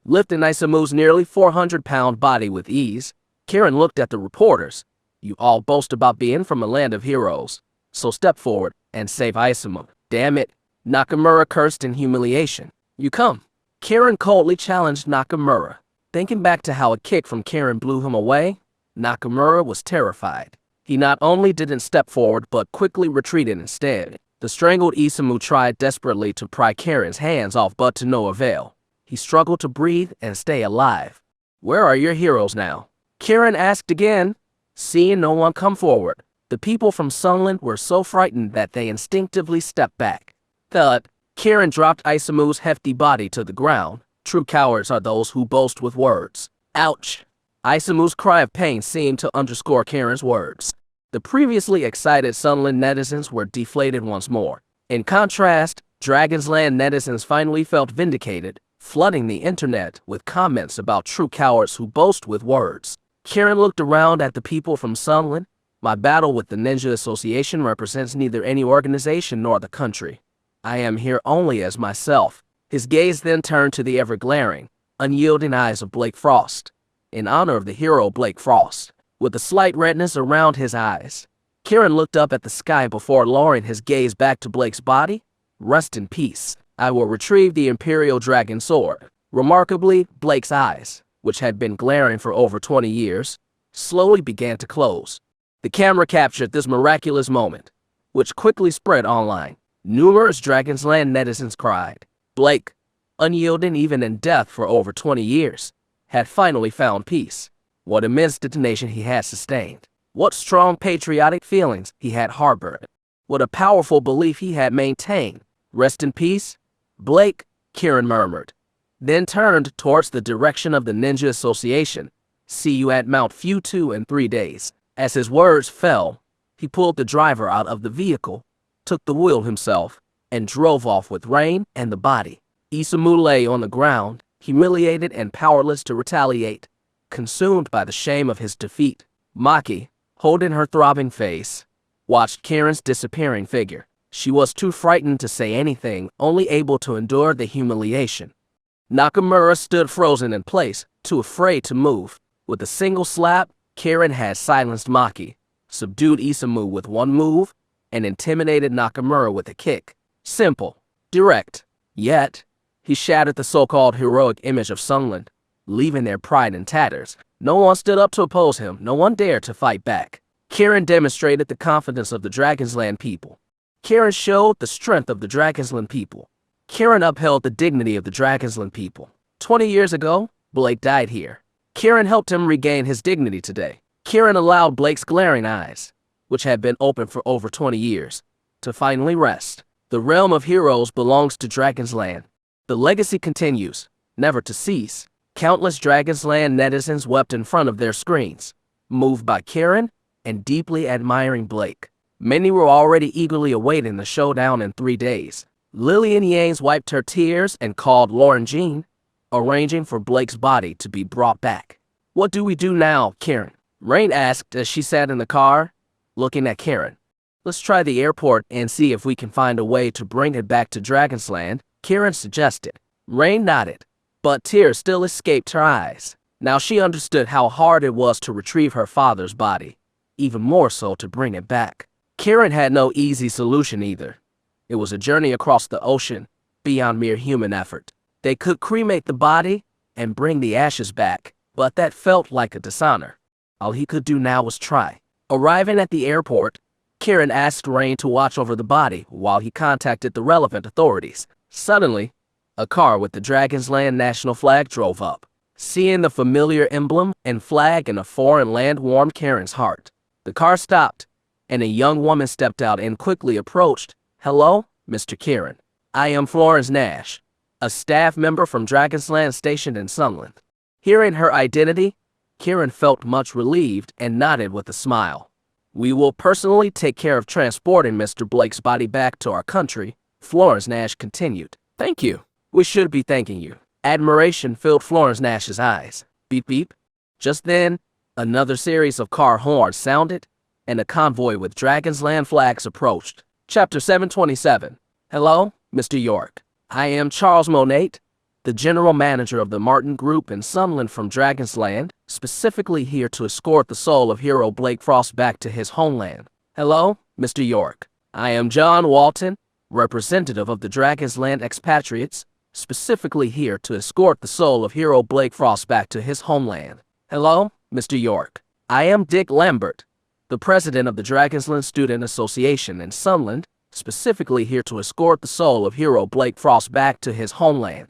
Lifting Isamu's nearly 400-pound body with ease, Kiran looked at the reporters. You all boast about being from a land of heroes, so step forward and save Isamu. Damn it, Nakamura cursed in humiliation. You come. Kiran coldly challenged Nakamura. Thinking back to how a kick from Kiran blew him away, Nakamura was terrified. He not only didn't step forward but quickly retreated instead. The strangled Isamu tried desperately to pry Kiran's hands off, but to no avail. He struggled to breathe and stay alive. Where are your heroes now? Kiran asked again. Seeing no one come forward, the people from Sunland were so frightened that they instinctively stepped back. Thud. Kiran dropped Isamu's hefty body to the ground. True cowards are those who boast with words. Ouch. Isamu's cry of pain seemed to underscore Kiran's words. The previously excited Sunland netizens were deflated once more. In contrast, Dragonsland netizens finally felt vindicated, flooding the internet with comments about true cowards who boast with words. Kiran looked around at the people from Sunland. My battle with the Ninja Association represents neither any organization nor the country. I am here only as myself. His gaze then turned to the ever-glaring, unyielding eyes of Blake Frost. In honor of the hero Blake Frost, with a slight redness around his eyes, Kiran looked up at the sky before lowering his gaze back to Blake's body. Rest in peace. I will retrieve the Imperial Dragon Sword. Remarkably, Blake's eyes, which had been glaring for over 20 years, slowly began to close. The camera captured this miraculous moment, which quickly spread online. Numerous Dragonsland netizens cried. Blake, unyielding even in death for over 20 years, had finally found peace. What immense detonation he had sustained. What strong patriotic feelings he had harbored. What a powerful belief he had maintained. Rest in peace, Blake, Kiran murmured, then turned towards the direction of the Ninja Association. See you at Mount Futu in 3 days. As his words fell, he pulled the driver out of the vehicle, took the wheel himself, and drove off with Rain and the body. Isamu lay on the ground, humiliated and powerless to retaliate, consumed by the shame of his defeat. Maki, holding her throbbing face, watched Kiran's disappearing figure. She was too frightened to say anything, only able to endure the humiliation. Nakamura stood frozen in place, too afraid to move. With a single slap, Kiran had silenced Maki, subdued Isamu with one move, and intimidated Nakamura with a kick. Simple, direct. Yet, he shattered the so-called heroic image of Sunland, leaving their pride in tatters. No one stood up to oppose him. No one dared to fight back. Kiran demonstrated the confidence of the Dragonsland people. Kiran showed the strength of the Dragonsland people. Kiran upheld the dignity of the Dragonsland people. 20 years ago, Blake died here. Kiran helped him regain his dignity today. Kiran allowed Blake's glaring eyes, which had been open for over 20 years, to finally rest. The realm of heroes belongs to Dragonsland. The legacy continues, never to cease. Countless Dragonsland netizens wept in front of their screens, moved by Kiran and deeply admiring Blake. Many were already eagerly awaiting the showdown in 3 days. Lillian Yanes wiped her tears and called Lauren Jean, arranging for Blake's body to be brought back. "What do we do now, Kiran?" Rain asked as she sat in the car, looking at Kiran. "Let's try the airport and see if we can find a way to bring it back to Dragonsland," Kiran suggested. Rain nodded, but tears still escaped her eyes. Now she understood how hard it was to retrieve her father's body, even more so to bring it back. Kiran had no easy solution either. It was a journey across the ocean, beyond mere human effort. They could cremate the body and bring the ashes back, but that felt like a dishonor. All he could do now was try. Arriving at the airport, Kiran asked Rain to watch over the body while he contacted the relevant authorities. Suddenly, a car with the Dragonsland national flag drove up. Seeing the familiar emblem and flag in a foreign land warmed Kiran's heart. The car stopped, and a young woman stepped out and quickly approached. "Hello, Mr. Kiran. I am Florence Nash, a staff member from Dragonsland stationed in Sunland." Hearing her identity, Kiran felt much relieved and nodded with a smile. "We will personally take care of transporting Mr. Blake's body back to our country," Florence Nash continued. "Thank you. We should be thanking you." Admiration filled Florence Nash's eyes. Beep beep. Just then, another series of car horns sounded, and a convoy with Dragonsland flags approached. Chapter 727. Hello, Mr. York. I am Charles Monate, the general manager of the Martin Group in Sunland from Dragonsland, specifically here to escort the soul of hero Blake Frost back to his homeland. Hello, Mr. York. I am John Walton, representative of the Dragonsland expatriates, specifically here to escort the soul of hero Blake Frost back to his homeland. Hello, Mr. York. I am Dick Lambert, the president of the Dragonsland Student Association in Sunland, specifically here to escort the soul of hero Blake Frost back to his homeland.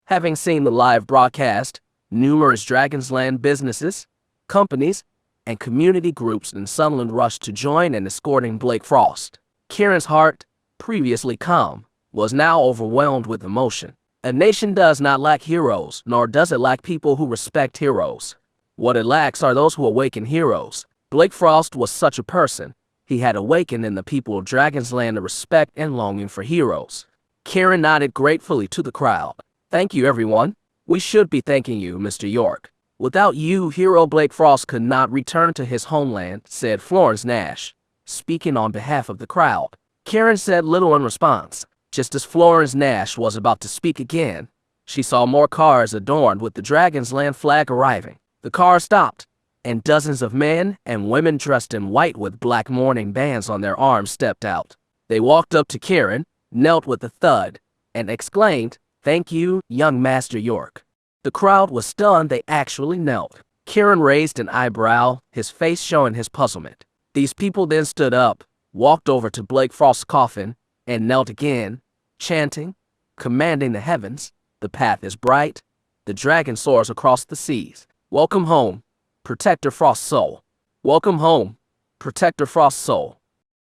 Having seen the live broadcast, numerous Dragonsland businesses, companies, and community groups in Sunland rushed to join in escorting Blake Frost. Kiran's heart, previously calm, was now overwhelmed with emotion. A nation does not lack heroes, nor does it lack people who respect heroes. What it lacks are those who awaken heroes. Blake Frost was such a person. He had awakened in the people of Dragonsland a respect and longing for heroes. Kiran nodded gratefully to the crowd. "Thank you, everyone. We should be thanking you, Mr. York. Without you, hero Blake Frost could not return to his homeland," said Florence Nash, speaking on behalf of the crowd. Kiran said little in response. Just as Florence Nash was about to speak again, she saw more cars adorned with the Dragonsland flag arriving. The car stopped, and dozens of men and women dressed in white with black mourning bands on their arms stepped out. They walked up to Kiran, knelt with a thud, and exclaimed, "Thank you, young Master York." The crowd was stunned. They actually knelt. Kiran raised an eyebrow, his face showing his puzzlement. These people then stood up, walked over to Blake Frost's coffin, and knelt again, chanting, commanding the heavens. "The path is bright. The dragon soars across the seas. Welcome home, Protector Frost's soul. Welcome home, Protector Frost's soul.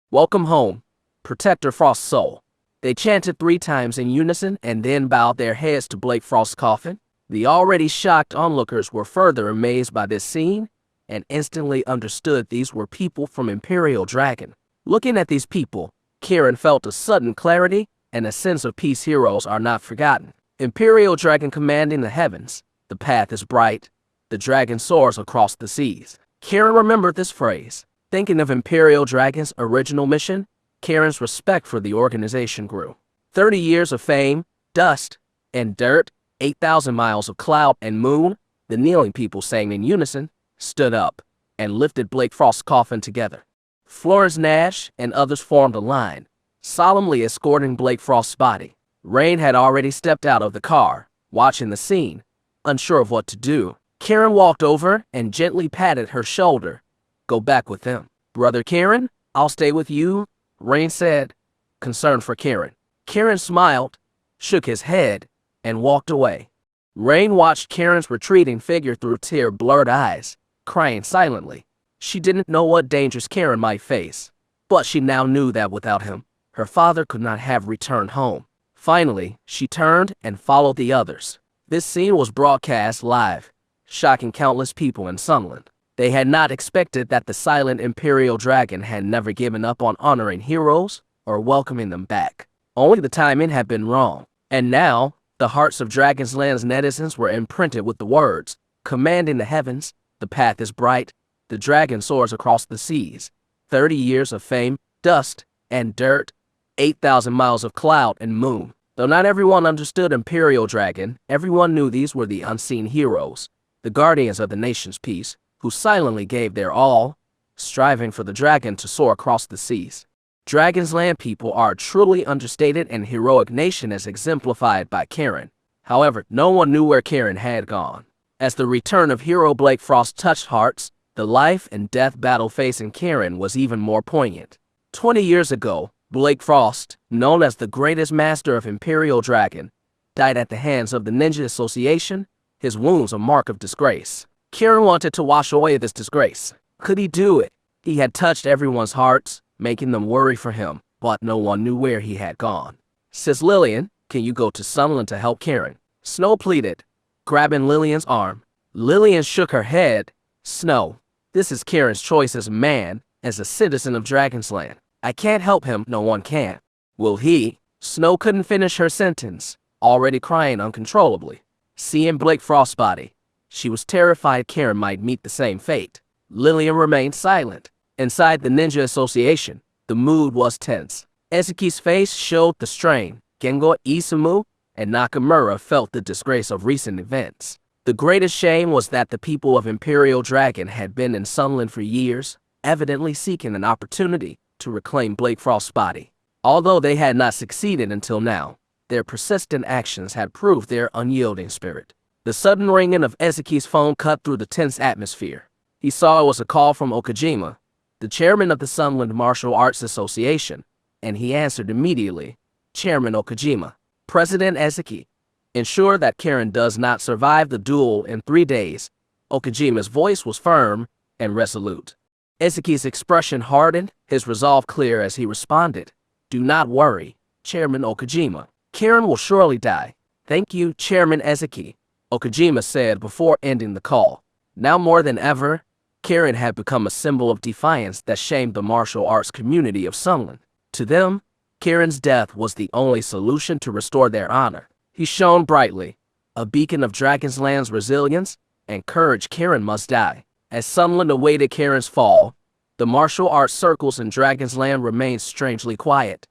Welcome home, Protector Frost's soul." They chanted 3 times in unison and then bowed their heads to Blake Frost's coffin. The already shocked onlookers were further amazed by this scene and instantly understood these were people from Imperial Dragon. Looking at these people, Kiran felt a sudden clarity and a sense of peace. Heroes are not forgotten. Imperial Dragon commanding the heavens. The path is bright. The dragon soars across the seas. Kiran remembered this phrase. Thinking of Imperial Dragon's original mission, Kiran's respect for the organization grew. 30 years of fame, dust, and dirt, 8,000 miles of cloud and moon, the kneeling people sang in unison, stood up, and lifted Blake Frost's coffin together. Florence Nash and others formed a line, solemnly escorting Blake Frost's body. Rain had already stepped out of the car, watching the scene, unsure of what to do. Kiran walked over and gently patted her shoulder. "Go back with them." "Brother Kiran, I'll stay with you," Rain said, concerned for Kiran. Kiran smiled, shook his head, and walked away. Rain watched Kiran's retreating figure through tear-blurred eyes, crying silently. She didn't know what dangers Kiran might face, but she now knew that without him, her father could not have returned home. Finally, she turned and followed the others. This scene was broadcast live, shocking countless people in Sunland. They had not expected that the silent Imperial Dragon had never given up on honoring heroes or welcoming them back. Only the timing had been wrong. And now, the hearts of Dragonsland's netizens were imprinted with the words, "Commanding the heavens, the path is bright, the dragon soars across the seas. 30 years of fame, dust, and dirt, 8,000 miles of cloud and moon." Though not everyone understood Imperial Dragon, everyone knew these were the unseen heroes, the guardians of the nation's peace, who silently gave their all, striving for the dragon to soar across the seas. Dragonsland people are a truly understated and heroic nation as exemplified by Kiran. However, no one knew where Kiran had gone. As the return of hero Blake Frost touched hearts, the life and death battle facing Kiran was even more poignant. 20 years ago, Blake Frost, known as the greatest master of Imperial Dragon, died at the hands of the Ninja Association, his wounds a mark of disgrace. Kiran wanted to wash away this disgrace. Could he do it? He had touched everyone's hearts, making them worry for him, but no one knew where he had gone. "Sis Lillian, can you go to Sunland to help Kiran?" Snow pleaded, grabbing Lillian's arm. Lillian shook her head. "Snow, this is Kiran's choice as a man, as a citizen of Dragonsland. I can't help him, no one can." "Will he?" Snow couldn't finish her sentence, already crying uncontrollably. Seeing Blake Frost's body, she was terrified Kiran might meet the same fate. Lillian remained silent. Inside the Ninja Association, the mood was tense. Ezeki's face showed the strain. Gengo, Isamu, and Nakamura felt the disgrace of recent events. The greatest shame was that the people of Imperial Dragon had been in Sunland for years, evidently seeking an opportunity to reclaim Blake Frost's body. Although they had not succeeded until now, their persistent actions had proved their unyielding spirit. The sudden ringing of Ezeki's phone cut through the tense atmosphere. He saw it was a call from Okajima, the chairman of the Sunland Martial Arts Association, and he answered immediately. "Chairman Okajima, President Ezeki, ensure that Kiran does not survive the duel in 3 days." Okajima's voice was firm and resolute. Ezeki's expression hardened, his resolve clear as he responded. "Do not worry, Chairman Okajima. Kiran will surely die." "Thank you, Chairman Ezeki," Okajima said before ending the call. Now more than ever, Kiran had become a symbol of defiance that shamed the martial arts community of Sunland. To them, Kiran's death was the only solution to restore their honor. He shone brightly, a beacon of Dragonsland's resilience and courage. Kiran must die. As Sunland awaited Kiran's fall, the martial arts circles in Dragonsland remained strangely quiet,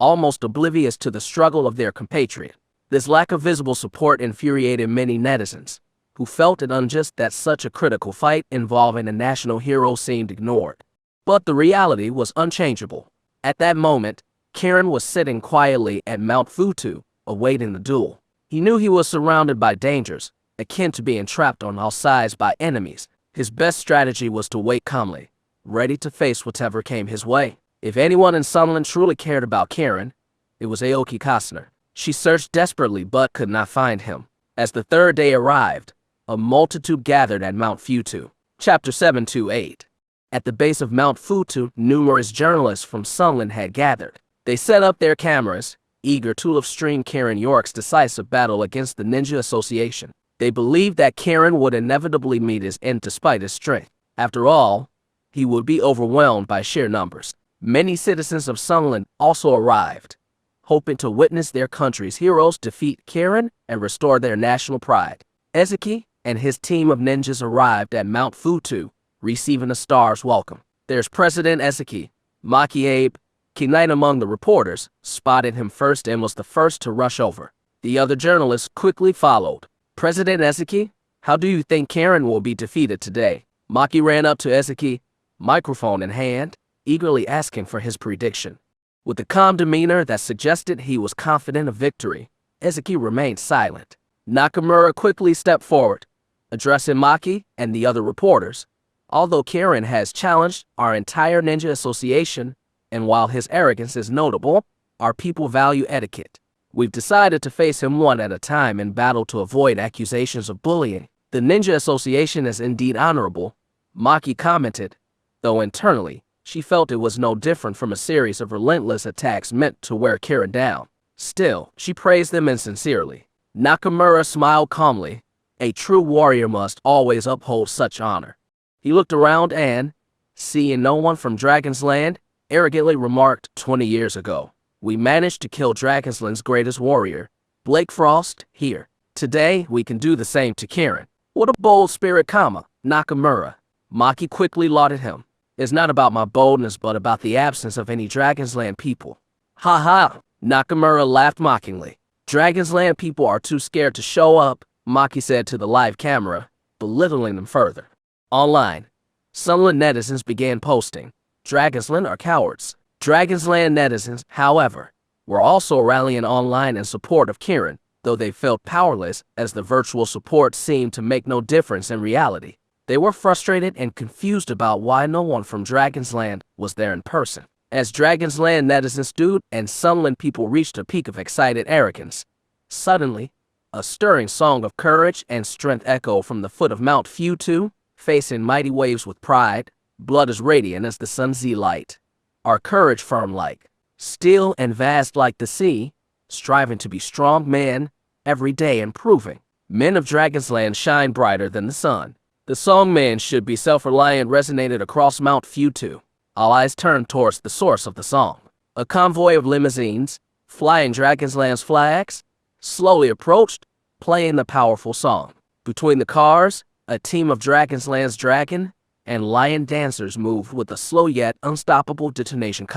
almost oblivious to the struggle of their compatriot. This lack of visible support infuriated many netizens, who felt it unjust that such a critical fight involving a national hero seemed ignored. But the reality was unchangeable. At that moment, Kiran was sitting quietly at Mount Futu, awaiting the duel. He knew he was surrounded by dangers, akin to being trapped on all sides by enemies. His best strategy was to wait calmly, ready to face whatever came his way. If anyone in Sunland truly cared about Kiran, it was Aoki Kastner. She searched desperately but could not find him. As the third day arrived, a multitude gathered at Mount Futu. Chapter 728. At the base of Mount Futu, numerous journalists from Sunland had gathered. They set up their cameras, eager to live stream Kiran York's decisive battle against the Ninja Association. They believed that Kiran would inevitably meet his end despite his strength. After all, he would be overwhelmed by sheer numbers. Many citizens of Sunland also arrived, hoping to witness their country's heroes defeat Kiran and restore their national pride. Ezeki and his team of ninjas arrived at Mount Futu, receiving a star's welcome. There's President Ezeki. Maki Abe, Knight among the reporters, spotted him first and was the first to rush over. The other journalists quickly followed. "President Ezeki, how do you think Kiran will be defeated today?" Maki ran up to Ezeki, microphone in hand. eagerly asking for his prediction. With a calm demeanor that suggested he was confident of victory, Ezuki remained silent. Nakamura quickly stepped forward, addressing Maki and the other reporters. Although Kiran has challenged our entire ninja association, and while his arrogance is notable, our people value etiquette. We've decided to face him one at a time in battle to avoid accusations of bullying. The ninja association is indeed honorable, Maki commented, though internally, she felt it was no different from a series of relentless attacks meant to wear Kiran down. Still, she praised them insincerely. Nakamura smiled calmly. A true warrior must always uphold such honor. He looked around and, seeing no one from Dragonsland, arrogantly remarked, 20 years ago, we managed to kill Dragonsland's greatest warrior, Blake Frost, here. Today, we can do the same to Kiran. What a bold spirit, Nakamura. Maki quickly lauded him. It's not about my boldness, but about the absence of any Dragonsland people. Ha ha, Nakamura laughed mockingly. Dragonsland people are too scared to show up, Maki said to the live camera, belittling them further. Online, Sunland netizens began posting, Dragonsland are cowards. Dragonsland netizens, however, were also rallying online in support of Kiran, though they felt powerless as the virtual support seemed to make no difference in reality. They were frustrated and confused about why no one from Dragonsland was there in person. As Dragonsland netizens stood and Sunland people reached a peak of excited arrogance, suddenly, a stirring song of courage and strength echoed from the foot of Mount Futu, facing mighty waves with pride. Blood as radiant as the sun's light. Our courage firm like, still and vast like the sea, striving to be strong men, every day improving. Men of Dragonsland shine brighter than the sun. The song "Man Should Be Self-Reliant" resonated across Mount Futu. All eyes turned towards the source of the song. A convoy of limousines, flying Dragonsland's flags, slowly approached, playing the powerful song. Between the cars, a team of Dragonsland's dragon and lion dancers moved with a slow yet unstoppable detonation,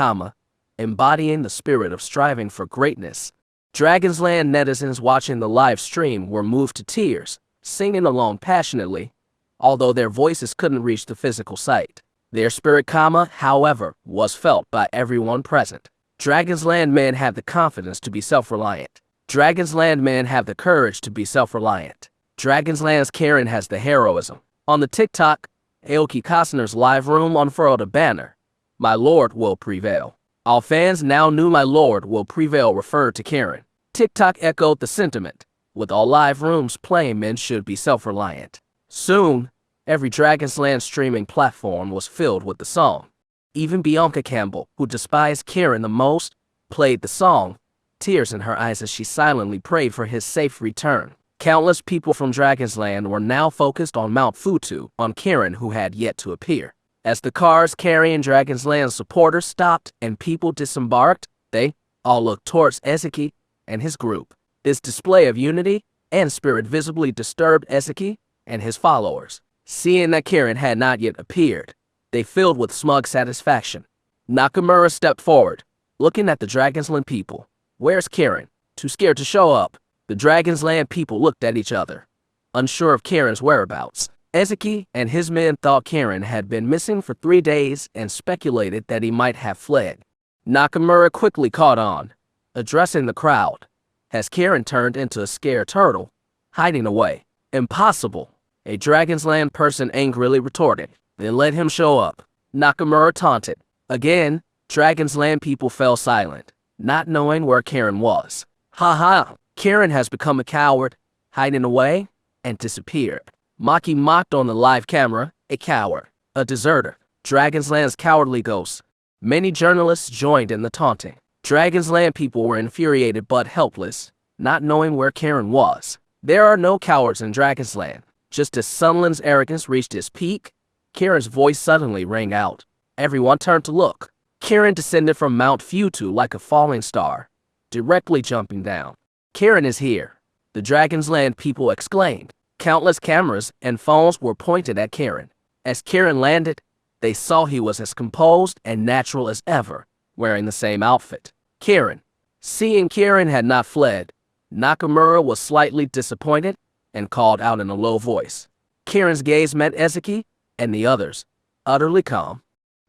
embodying the spirit of striving for greatness. Dragonsland netizens watching the live stream were moved to tears, singing along passionately, although their voices couldn't reach the physical sight. Their spirit, however, was felt by everyone present. Dragonsland men have the confidence to be self-reliant. Dragonsland men have the courage to be self-reliant. Dragonsland's Kiran has the heroism. On the TikTok, Aoki Kastner's live room unfurled a banner. My Lord will prevail. All fans now knew My Lord will prevail referred to Kiran. TikTok echoed the sentiment, with all live rooms playing Men Should Be Self-Reliant. Soon, every Dragonsland streaming platform was filled with the song. Even Bianca Campbell, who despised Kiran the most, played the song, tears in her eyes as she silently prayed for his safe return. Countless people from Dragonsland were now focused on Mount Futu, on Kiran who had yet to appear. As the cars carrying Dragonsland supporters stopped and people disembarked, they all looked towards Ezuki and his group. This display of unity and spirit visibly disturbed Ezuki and his followers. Seeing that Kiran had not yet appeared, they filled with smug satisfaction. Nakamura stepped forward, looking at the Dragonsland people. Where's Kiran? Too scared to show up. The Dragonsland people looked at each other, unsure of Kiran's whereabouts. Ezuki and his men thought Kiran had been missing for 3 days and speculated that he might have fled. Nakamura quickly caught on, addressing the crowd. Has Kiran turned into a scared turtle, hiding away? Impossible, a Dragonsland person angrily retorted. Then let him show up, Nakamura taunted. Again, Dragonsland people fell silent, not knowing where Kiran was. Ha ha, Kiran has become a coward, hiding away, and disappeared. Maki mocked on the live camera, a coward, a deserter, Dragonsland's cowardly ghost. Many journalists joined in the taunting. Dragonsland people were infuriated but helpless, not knowing where Kiran was. There are no cowards in Dragonsland. Just as Sunland's arrogance reached its peak, Kiran's voice suddenly rang out. Everyone turned to look. Kiran descended from Mount Futu like a falling star, directly jumping down. Kiran is here, the Dragonsland people exclaimed. Countless cameras and phones were pointed at Kiran. As Kiran landed, they saw he was as composed and natural as ever, wearing the same outfit. Kiran. Seeing Kiran had not fled, Nakamura was slightly disappointed and called out in a low voice. Kiran's gaze met Ezuki and the others, utterly calm.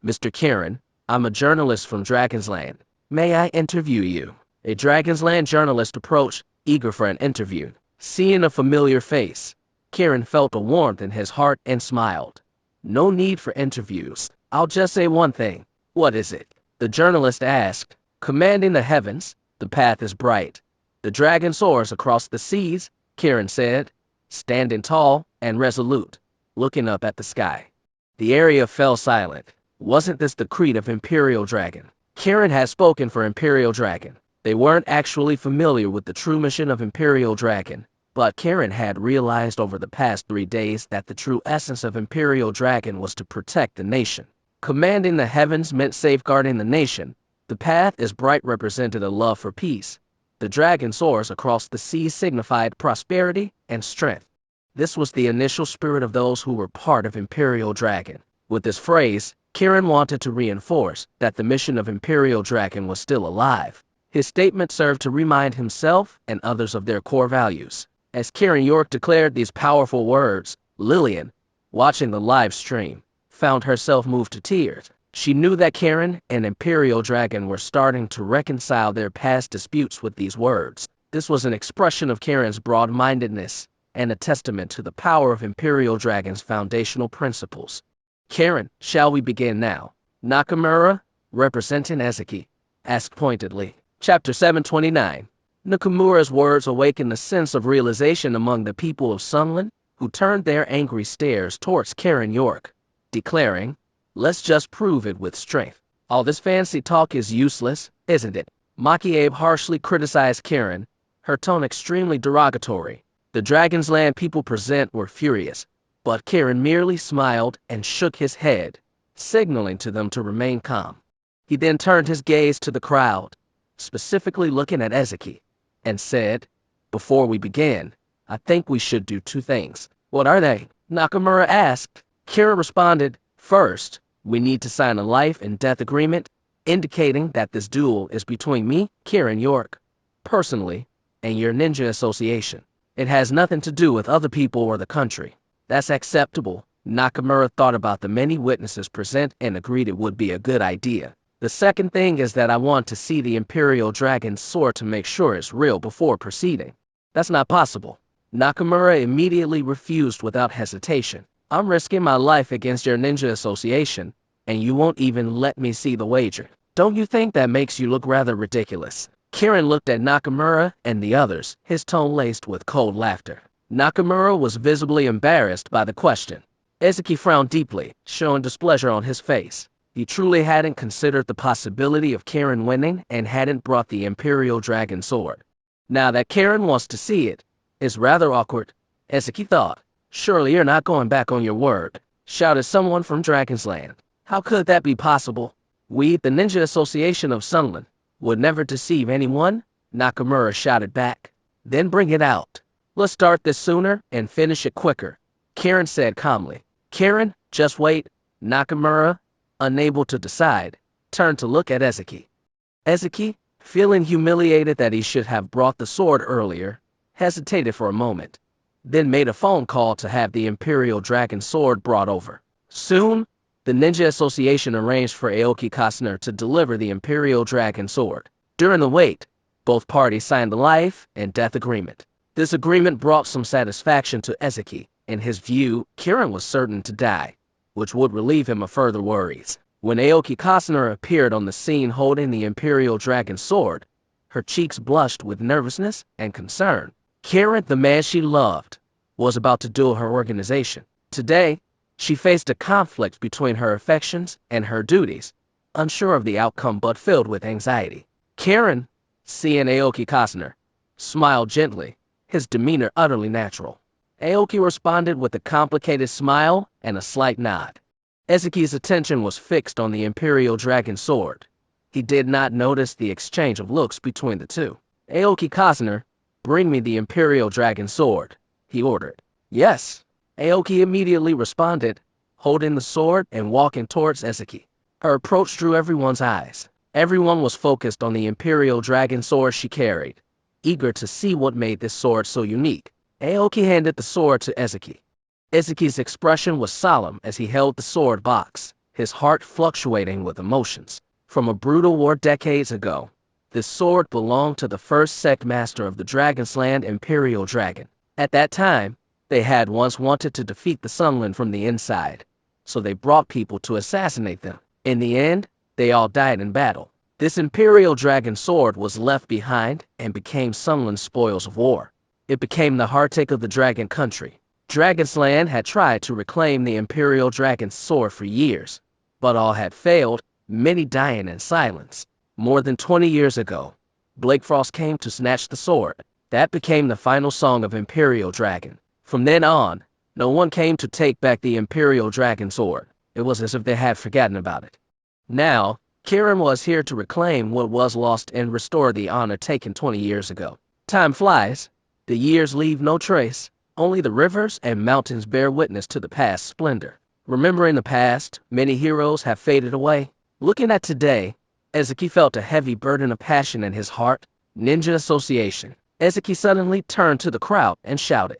Mr. Kiran, I'm a journalist from Dragonsland. May I interview you? A Dragonsland journalist approached, eager for an interview. Seeing a familiar face, Kiran felt a warmth in his heart and smiled. No need for interviews. I'll just say one thing. What is it? The journalist asked. Commanding the heavens, the path is bright. The dragon soars across the seas, Kiran said, standing tall and resolute, looking up at the sky. The area fell silent. Wasn't this the creed of Imperial Dragon? Kiran had spoken for Imperial Dragon. They weren't actually familiar with the true mission of Imperial Dragon, but Kiran had realized over the past 3 days that the true essence of Imperial Dragon was to protect the nation. Commanding the heavens meant safeguarding the nation. The path is bright represented a love for peace. The dragon soars across the sea signified prosperity and strength. This was the initial spirit of those who were part of Imperial Dragon. With this phrase, Kiran wanted to reinforce that the mission of Imperial Dragon was still alive. His statement served to remind himself and others of their core values. As Kiran York declared these powerful words, Lillian, watching the live stream, found herself moved to tears. She knew that Kiran and Imperial Dragon were starting to reconcile their past disputes with these words. This was an expression of Kiran's broad-mindedness and a testament to the power of Imperial Dragon's foundational principles. Kiran, shall we begin now? Nakamura, representing Ezeki, asked pointedly. Chapter 729. Nakamura's words awakened a sense of realization among the people of Sunland, who turned their angry stares towards Kiran York, declaring, let's just prove it with strength. All this fancy talk is useless, isn't it? Makiabe harshly criticized Kiran, her tone extremely derogatory. The Dragonsland people present were furious, but Kiran merely smiled and shook his head, signaling to them to remain calm. He then turned his gaze to the crowd, specifically looking at Ezeki, and said, before we begin, I think we should do 2 things. What are they? Nakamura asked. Kiran responded, first, we need to sign a life and death agreement, indicating that this duel is between me, Kiran York, personally, and your ninja association. It has nothing to do with other people or the country. That's acceptable. Nakamura thought about the many witnesses present and agreed it would be a good idea. The second thing is that I want to see the Imperial Dragon's sword to make sure it's real before proceeding. That's not possible. Nakamura immediately refused without hesitation. I'm risking my life against your ninja association, and you won't even let me see the wager. Don't you think that makes you look rather ridiculous? Kiran looked at Nakamura and the others, his tone laced with cold laughter. Nakamura was visibly embarrassed by the question. Ezeki frowned deeply, showing displeasure on his face. He truly hadn't considered the possibility of Kiran winning and hadn't brought the Imperial Dragon sword. Now that Kiran wants to see it, it's rather awkward, Ezeki thought. Surely you're not going back on your word, shouted someone from Dragonsland. How could that be possible? We, the Ninja Association of Sunland, would never deceive anyone, Nakamura shouted back. Then bring it out. Let's start this sooner and finish it quicker, Kiran said calmly. Kiran, just wait. Nakamura, unable to decide, turned to look at Ezeki. Ezeki, feeling humiliated that he should have brought the sword earlier, hesitated for a moment, then made a phone call to have the Imperial Dragon sword brought over. Soon, the Ninja Association arranged for Aoki Kastner to deliver the Imperial Dragon sword. During the wait, both parties signed the life and death agreement. This agreement brought some satisfaction to Ezeki. In his view, Kiran was certain to die, which would relieve him of further worries. When Aoki Kastner appeared on the scene holding the Imperial Dragon sword, her cheeks blushed with nervousness and concern. Kiran, the man she loved, was about to duel her organization. Today, she faced a conflict between her affections and her duties, unsure of the outcome but filled with anxiety. Kiran, seeing Aoki Kastner, smiled gently, his demeanor utterly natural. Aoki responded with a complicated smile and a slight nod. Ezeki's attention was fixed on the Imperial Dragon sword. He did not notice the exchange of looks between the two. Aoki Kastner, bring me the Imperial Dragon sword, he ordered. Yes. Aoki immediately responded, holding the sword and walking towards Ezeki. Her approach drew everyone's eyes. Everyone was focused on the Imperial Dragon sword she carried, eager to see what made this sword so unique. Aoki handed the sword to Ezeki. Ezeki's expression was solemn as he held the sword box, his heart fluctuating with emotions. From a brutal war decades ago, this sword belonged to the first sect master of the Dragonsland Imperial Dragon. At that time, they had once wanted to defeat the Sunland from the inside, so they brought people to assassinate them. In the end, they all died in battle. This Imperial Dragon sword was left behind and became Sunland's spoils of war. It became the heartache of the Dragon Country. Dragonsland had tried to reclaim the Imperial Dragon's sword for years, but all had failed, many dying in silence. More than 20 years ago, Blake Frost came to snatch the sword. That became the final song of Imperial Dragon. From then on, no one came to take back the Imperial Dragon sword. It was as if they had forgotten about it. Now, Kiran was here to reclaim what was lost and restore the honor taken 20 years ago. Time flies. The years leave no trace. Only the rivers and mountains bear witness to the past splendor. Remembering the past, many heroes have faded away. Looking at today, Ezekiel felt a heavy burden of passion in his heart. Ninja Association. Ezekiel suddenly turned to the crowd and shouted,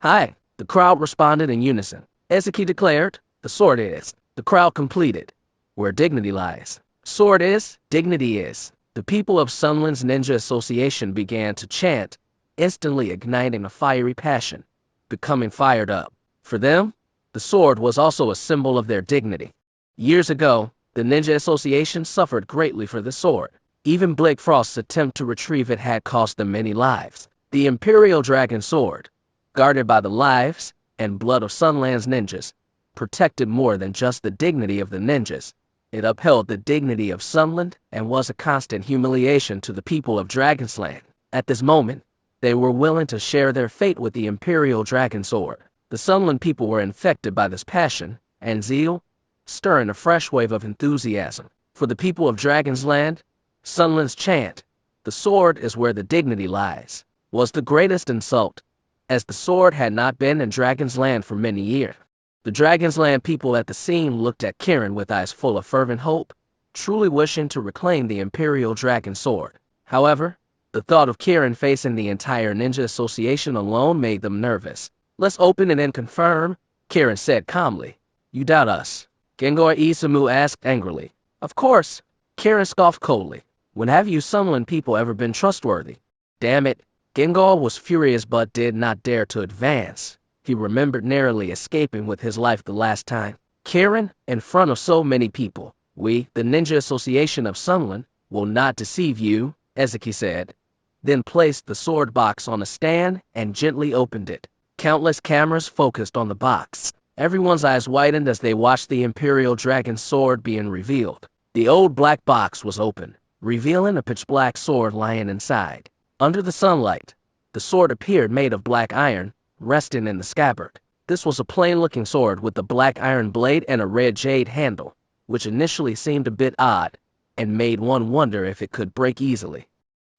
"Hi!" The crowd responded in unison. Ezekiel declared, "The sword is." The crowd completed, "Where dignity lies." Sword is, dignity is. The people of Sunland's Ninja Association began to chant, instantly igniting a fiery passion, becoming fired up. For them, the sword was also a symbol of their dignity. Years ago, the Ninja Association suffered greatly for the sword. Even Blake Frost's attempt to retrieve it had cost them many lives. The Imperial Dragon Sword, guarded by the lives and blood of Sunland's ninjas, protected more than just the dignity of the ninjas. It upheld the dignity of Sunland and was a constant humiliation to the people of Dragonsland. At this moment, they were willing to share their fate with the Imperial Dragon Sword. The Sunland people were infected by this passion and zeal, stirring a fresh wave of enthusiasm. For the people of Dragonsland, Sunland's chant, "The sword is where the dignity lies," was the greatest insult, as the sword had not been in Dragonsland for many years. The Dragonsland people at the scene looked at Kiran with eyes full of fervent hope, truly wishing to reclaim the Imperial Dragon Sword. However, the thought of Kiran facing the entire Ninja Association alone made them nervous. "Let's open it and confirm," Kiran said calmly. "You doubt us?" Gengar Isamu asked angrily. "Of course," Kiran scoffed coldly. "When have you Sunland people ever been trustworthy?" Damn it, Gengar was furious but did not dare to advance. He remembered narrowly escaping with his life the last time. "Kiran, in front of so many people, we, the Ninja Association of Sunland, will not deceive you," Ezekiel said, then placed the sword box on a stand and gently opened it. Countless cameras focused on the box. Everyone's eyes widened as they watched the Imperial Dragon sword being revealed. The old black box was open, revealing a pitch-black sword lying inside. Under the sunlight, the sword appeared made of black iron, resting in the scabbard. This was a plain-looking sword with a black iron blade and a red jade handle, which initially seemed a bit odd, and made one wonder if it could break easily.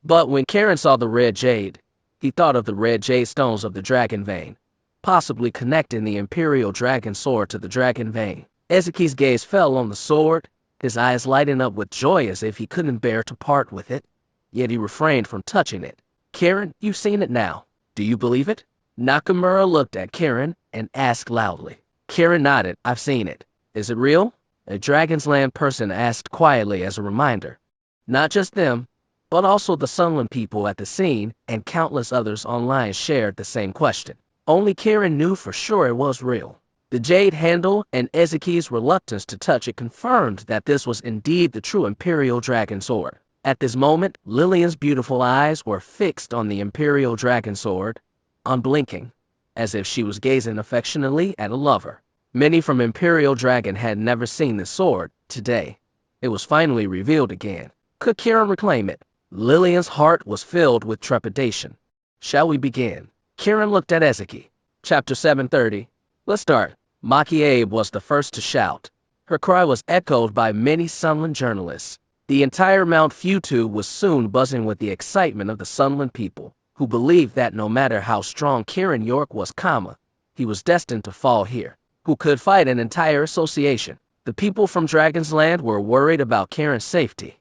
But when Kiran saw the red jade, he thought of the red jade stones of the dragon vein, possibly connecting the Imperial Dragon sword to the dragon vein. Ezekiel's gaze fell on the sword, his eyes lighting up with joy as if he couldn't bear to part with it, yet he refrained from touching it. "Kiran, you've seen it now. Do you believe it?" Nakamura looked at Kiran and asked loudly. Kiran nodded. "I've seen it." "Is it real?" a Dragonsland person asked quietly as a reminder. Not just them, but also the Sunland people at the scene and countless others online shared the same question. Only Kiran knew for sure it was real. The jade handle and Ezekiel's reluctance to touch it confirmed that this was indeed the true Imperial Dragon sword. At this moment, Lillian's beautiful eyes were fixed on the Imperial Dragon sword, unblinking, as if she was gazing affectionately at a lover. Many from Imperial Dragon had never seen the sword. Today, it was finally revealed again. Could Kiran reclaim it? Lillian's heart was filled with trepidation. "Shall we begin?" Kiran looked at Ezekiel. Chapter 730. "Let's start." Maki Abe was the first to shout. Her cry was echoed by many Sunland journalists. The entire Mount Futu was soon buzzing with the excitement of the Sunland people, who believed that no matter how strong Kiran York was, he was destined to fall here. Who could fight an entire association? The people from Dragonsland were worried about Kiran's safety.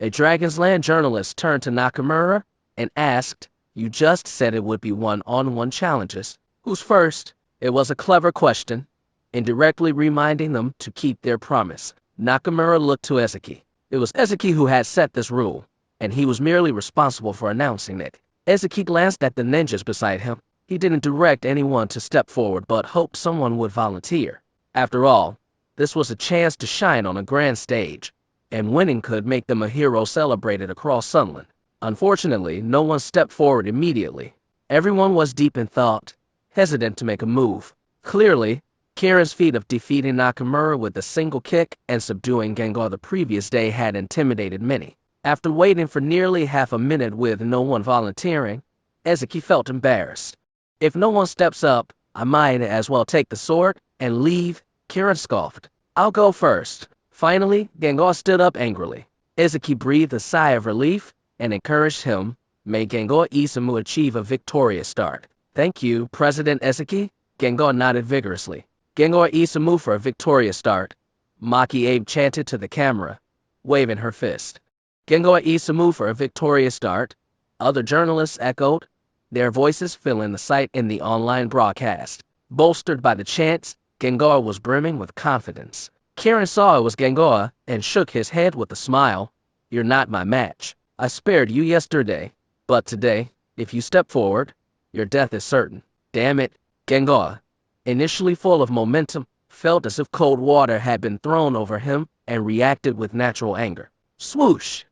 A Dragonsland journalist turned to Nakamura and asked, "You just said it would be one-on-one challenges. Who's first?" It was a clever question, indirectly reminding them to keep their promise. Nakamura looked to Ezuki. It was Ezuki who had set this rule, and he was merely responsible for announcing it. Ezuki glanced at the ninjas beside him. He didn't direct anyone to step forward but hoped someone would volunteer. After all, this was a chance to shine on a grand stage, and winning could make them a hero celebrated across Sunland. Unfortunately, no one stepped forward immediately. Everyone was deep in thought, hesitant to make a move. Clearly, Kiran's feat of defeating Nakamura with a single kick and subduing Gengar the previous day had intimidated many. After waiting for nearly half a minute with no one volunteering, Ezuki felt embarrassed. If no one steps up, I might as well take the sword and leave, Kiran scoffed. I'll go first. Finally, Gengar stood up angrily. Ezuki breathed a sigh of relief and encouraged him. May Gengar Isamu achieve a victorious start. Thank you, President Ezuki. Gengar nodded vigorously. Gengar Isamu for a victorious start, Maki Abe chanted to the camera, waving her fist. Gengar Isamu for a victorious start, other journalists echoed, their voices filling the site in the online broadcast. Bolstered by the chants, Gengar was brimming with confidence. Kiran saw it was Gengar and shook his head with a smile. You're not my match. I spared you yesterday, but today, if you step forward, your death is certain. Damn it, Gengar, initially full of momentum, felt as if cold water had been thrown over him and reacted with natural anger. Swoosh!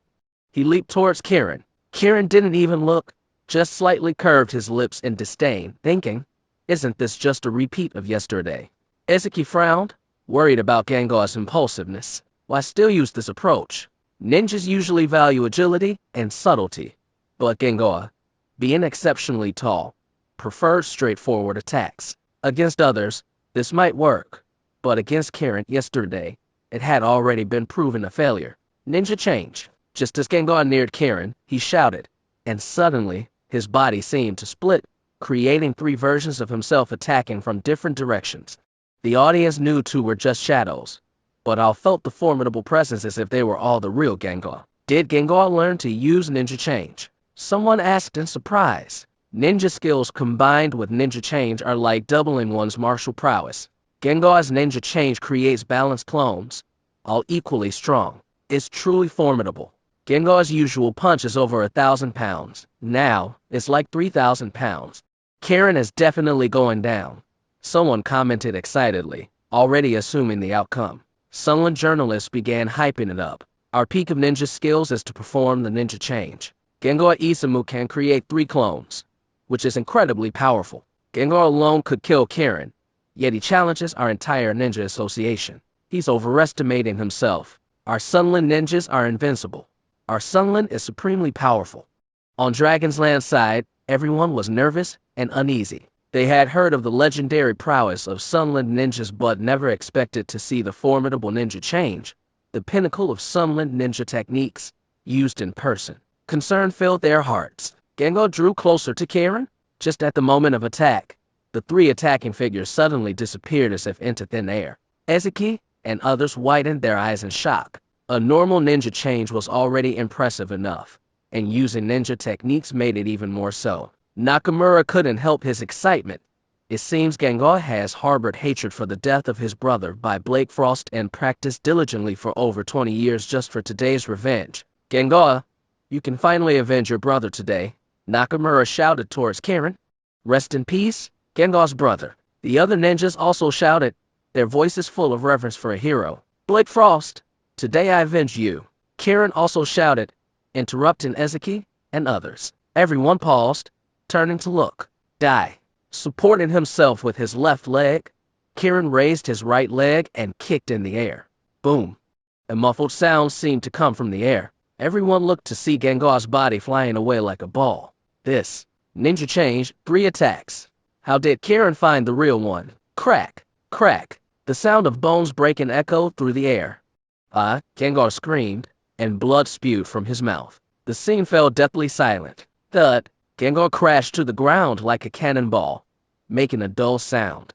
He leaped towards Kiran. Kiran didn't even look, just slightly curved his lips in disdain, thinking, isn't this just a repeat of yesterday? Ezuki frowned, worried about Gengar's impulsiveness. Why still use this approach? Ninjas usually value agility and subtlety, but Gengar, being exceptionally tall, preferred straightforward attacks. Against others, this might work, but against Kiran yesterday, it had already been proven a failure. Ninja change. Just as Gengar neared Kiran, he shouted, and suddenly, his body seemed to split, creating three versions of himself attacking from different directions. The audience knew two were just shadows, but all felt the formidable presence as if they were all the real Gengar. Did Gengar learn to use ninja change? Someone asked in surprise. Ninja skills combined with ninja change are like doubling one's martial prowess. Gengar's ninja change creates balanced clones, all equally strong. It's truly formidable. Gengar's usual punch is over 1,000 pounds. Now, it's like 3,000 pounds. Kiran is definitely going down, someone commented excitedly, already assuming the outcome. Sunland journalists began hyping it up. Our peak of ninja skills is to perform the ninja change. Gengar Isamu can create 3 clones, which is incredibly powerful. Gengar alone could kill Kiran, yet he challenges our entire ninja association. He's overestimating himself. Our Sunland ninjas are invincible. Our Sunland is supremely powerful. On Dragonsland's side, everyone was nervous and uneasy. They had heard of the legendary prowess of Sunland ninjas but never expected to see the formidable ninja change, the pinnacle of Sunland ninja techniques, used in person. Concern filled their hearts. Gengar drew closer to Kiran. Just at the moment of attack, the 3 attacking figures suddenly disappeared as if into thin air. Ezuki and others widened their eyes in shock. A normal ninja change was already impressive enough, and using ninja techniques made it even more so. Nakamura couldn't help his excitement. It seems Gengar has harbored hatred for the death of his brother by Blake Frost and practiced diligently for over 20 years just for today's revenge. Gengar, you can finally avenge your brother today, Nakamura shouted towards Kiran. Rest in peace, Gengar's brother. The other ninjas also shouted, their voices full of reverence for a hero. Blake Frost, today I avenge you. Kiran also shouted, interrupting Ezuki and others. Everyone paused, turning to look. Die. Supporting himself with his left leg, Kiran raised his right leg and kicked in the air. Boom. A muffled sound seemed to come from the air. Everyone looked to see Gengar's body flying away like a ball. This ninja change, 3 attacks. How did Kiran find the real one? Crack, crack. The sound of bones breaking echoed through the air. Gengar screamed, and blood spewed from his mouth. The scene fell deathly silent. Thud. Gengar crashed to the ground like a cannonball, making a dull sound.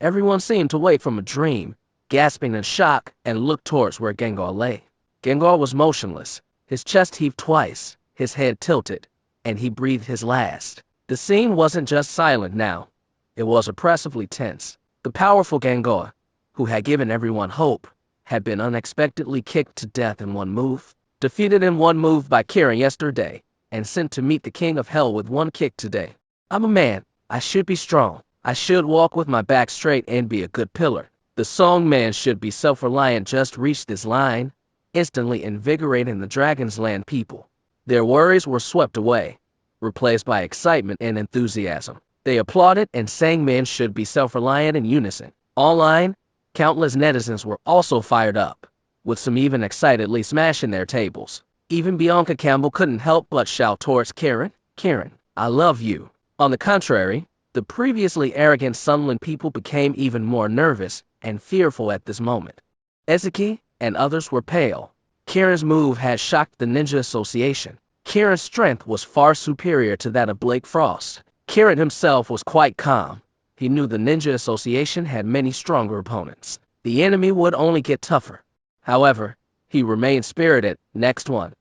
Everyone seemed to wake from a dream, gasping in shock, and looked towards where Gengar lay. Gengar was motionless. His chest heaved twice, his head tilted, and he breathed his last. The scene wasn't just silent now. It was oppressively tense. The powerful Gangoa, who had given everyone hope, had been unexpectedly kicked to death in one move, defeated in one move by Kiran yesterday, and sent to meet the king of hell with one kick today. I'm a man. I should be strong. I should walk with my back straight and be a good pillar. The song man should be self-reliant just reached this line, instantly invigorating the Dragonsland people. Their worries were swept away, replaced by excitement and enthusiasm. They applauded and sang men should be self-reliant in unison. Online, countless netizens were also fired up, with some even excitedly smashing their tables. Even Bianca Campbell couldn't help but shout towards Kiran, "Kiran, I love you." On the contrary, the previously arrogant Sunland people became even more nervous and fearful at this moment. Ezeki and others were pale. Kiran's move had shocked the Ninja Association. Kiran's strength was far superior to that of Blake Frost. Kiran himself was quite calm. He knew the Ninja Association had many stronger opponents. The enemy would only get tougher. However, he remained spirited. Next one.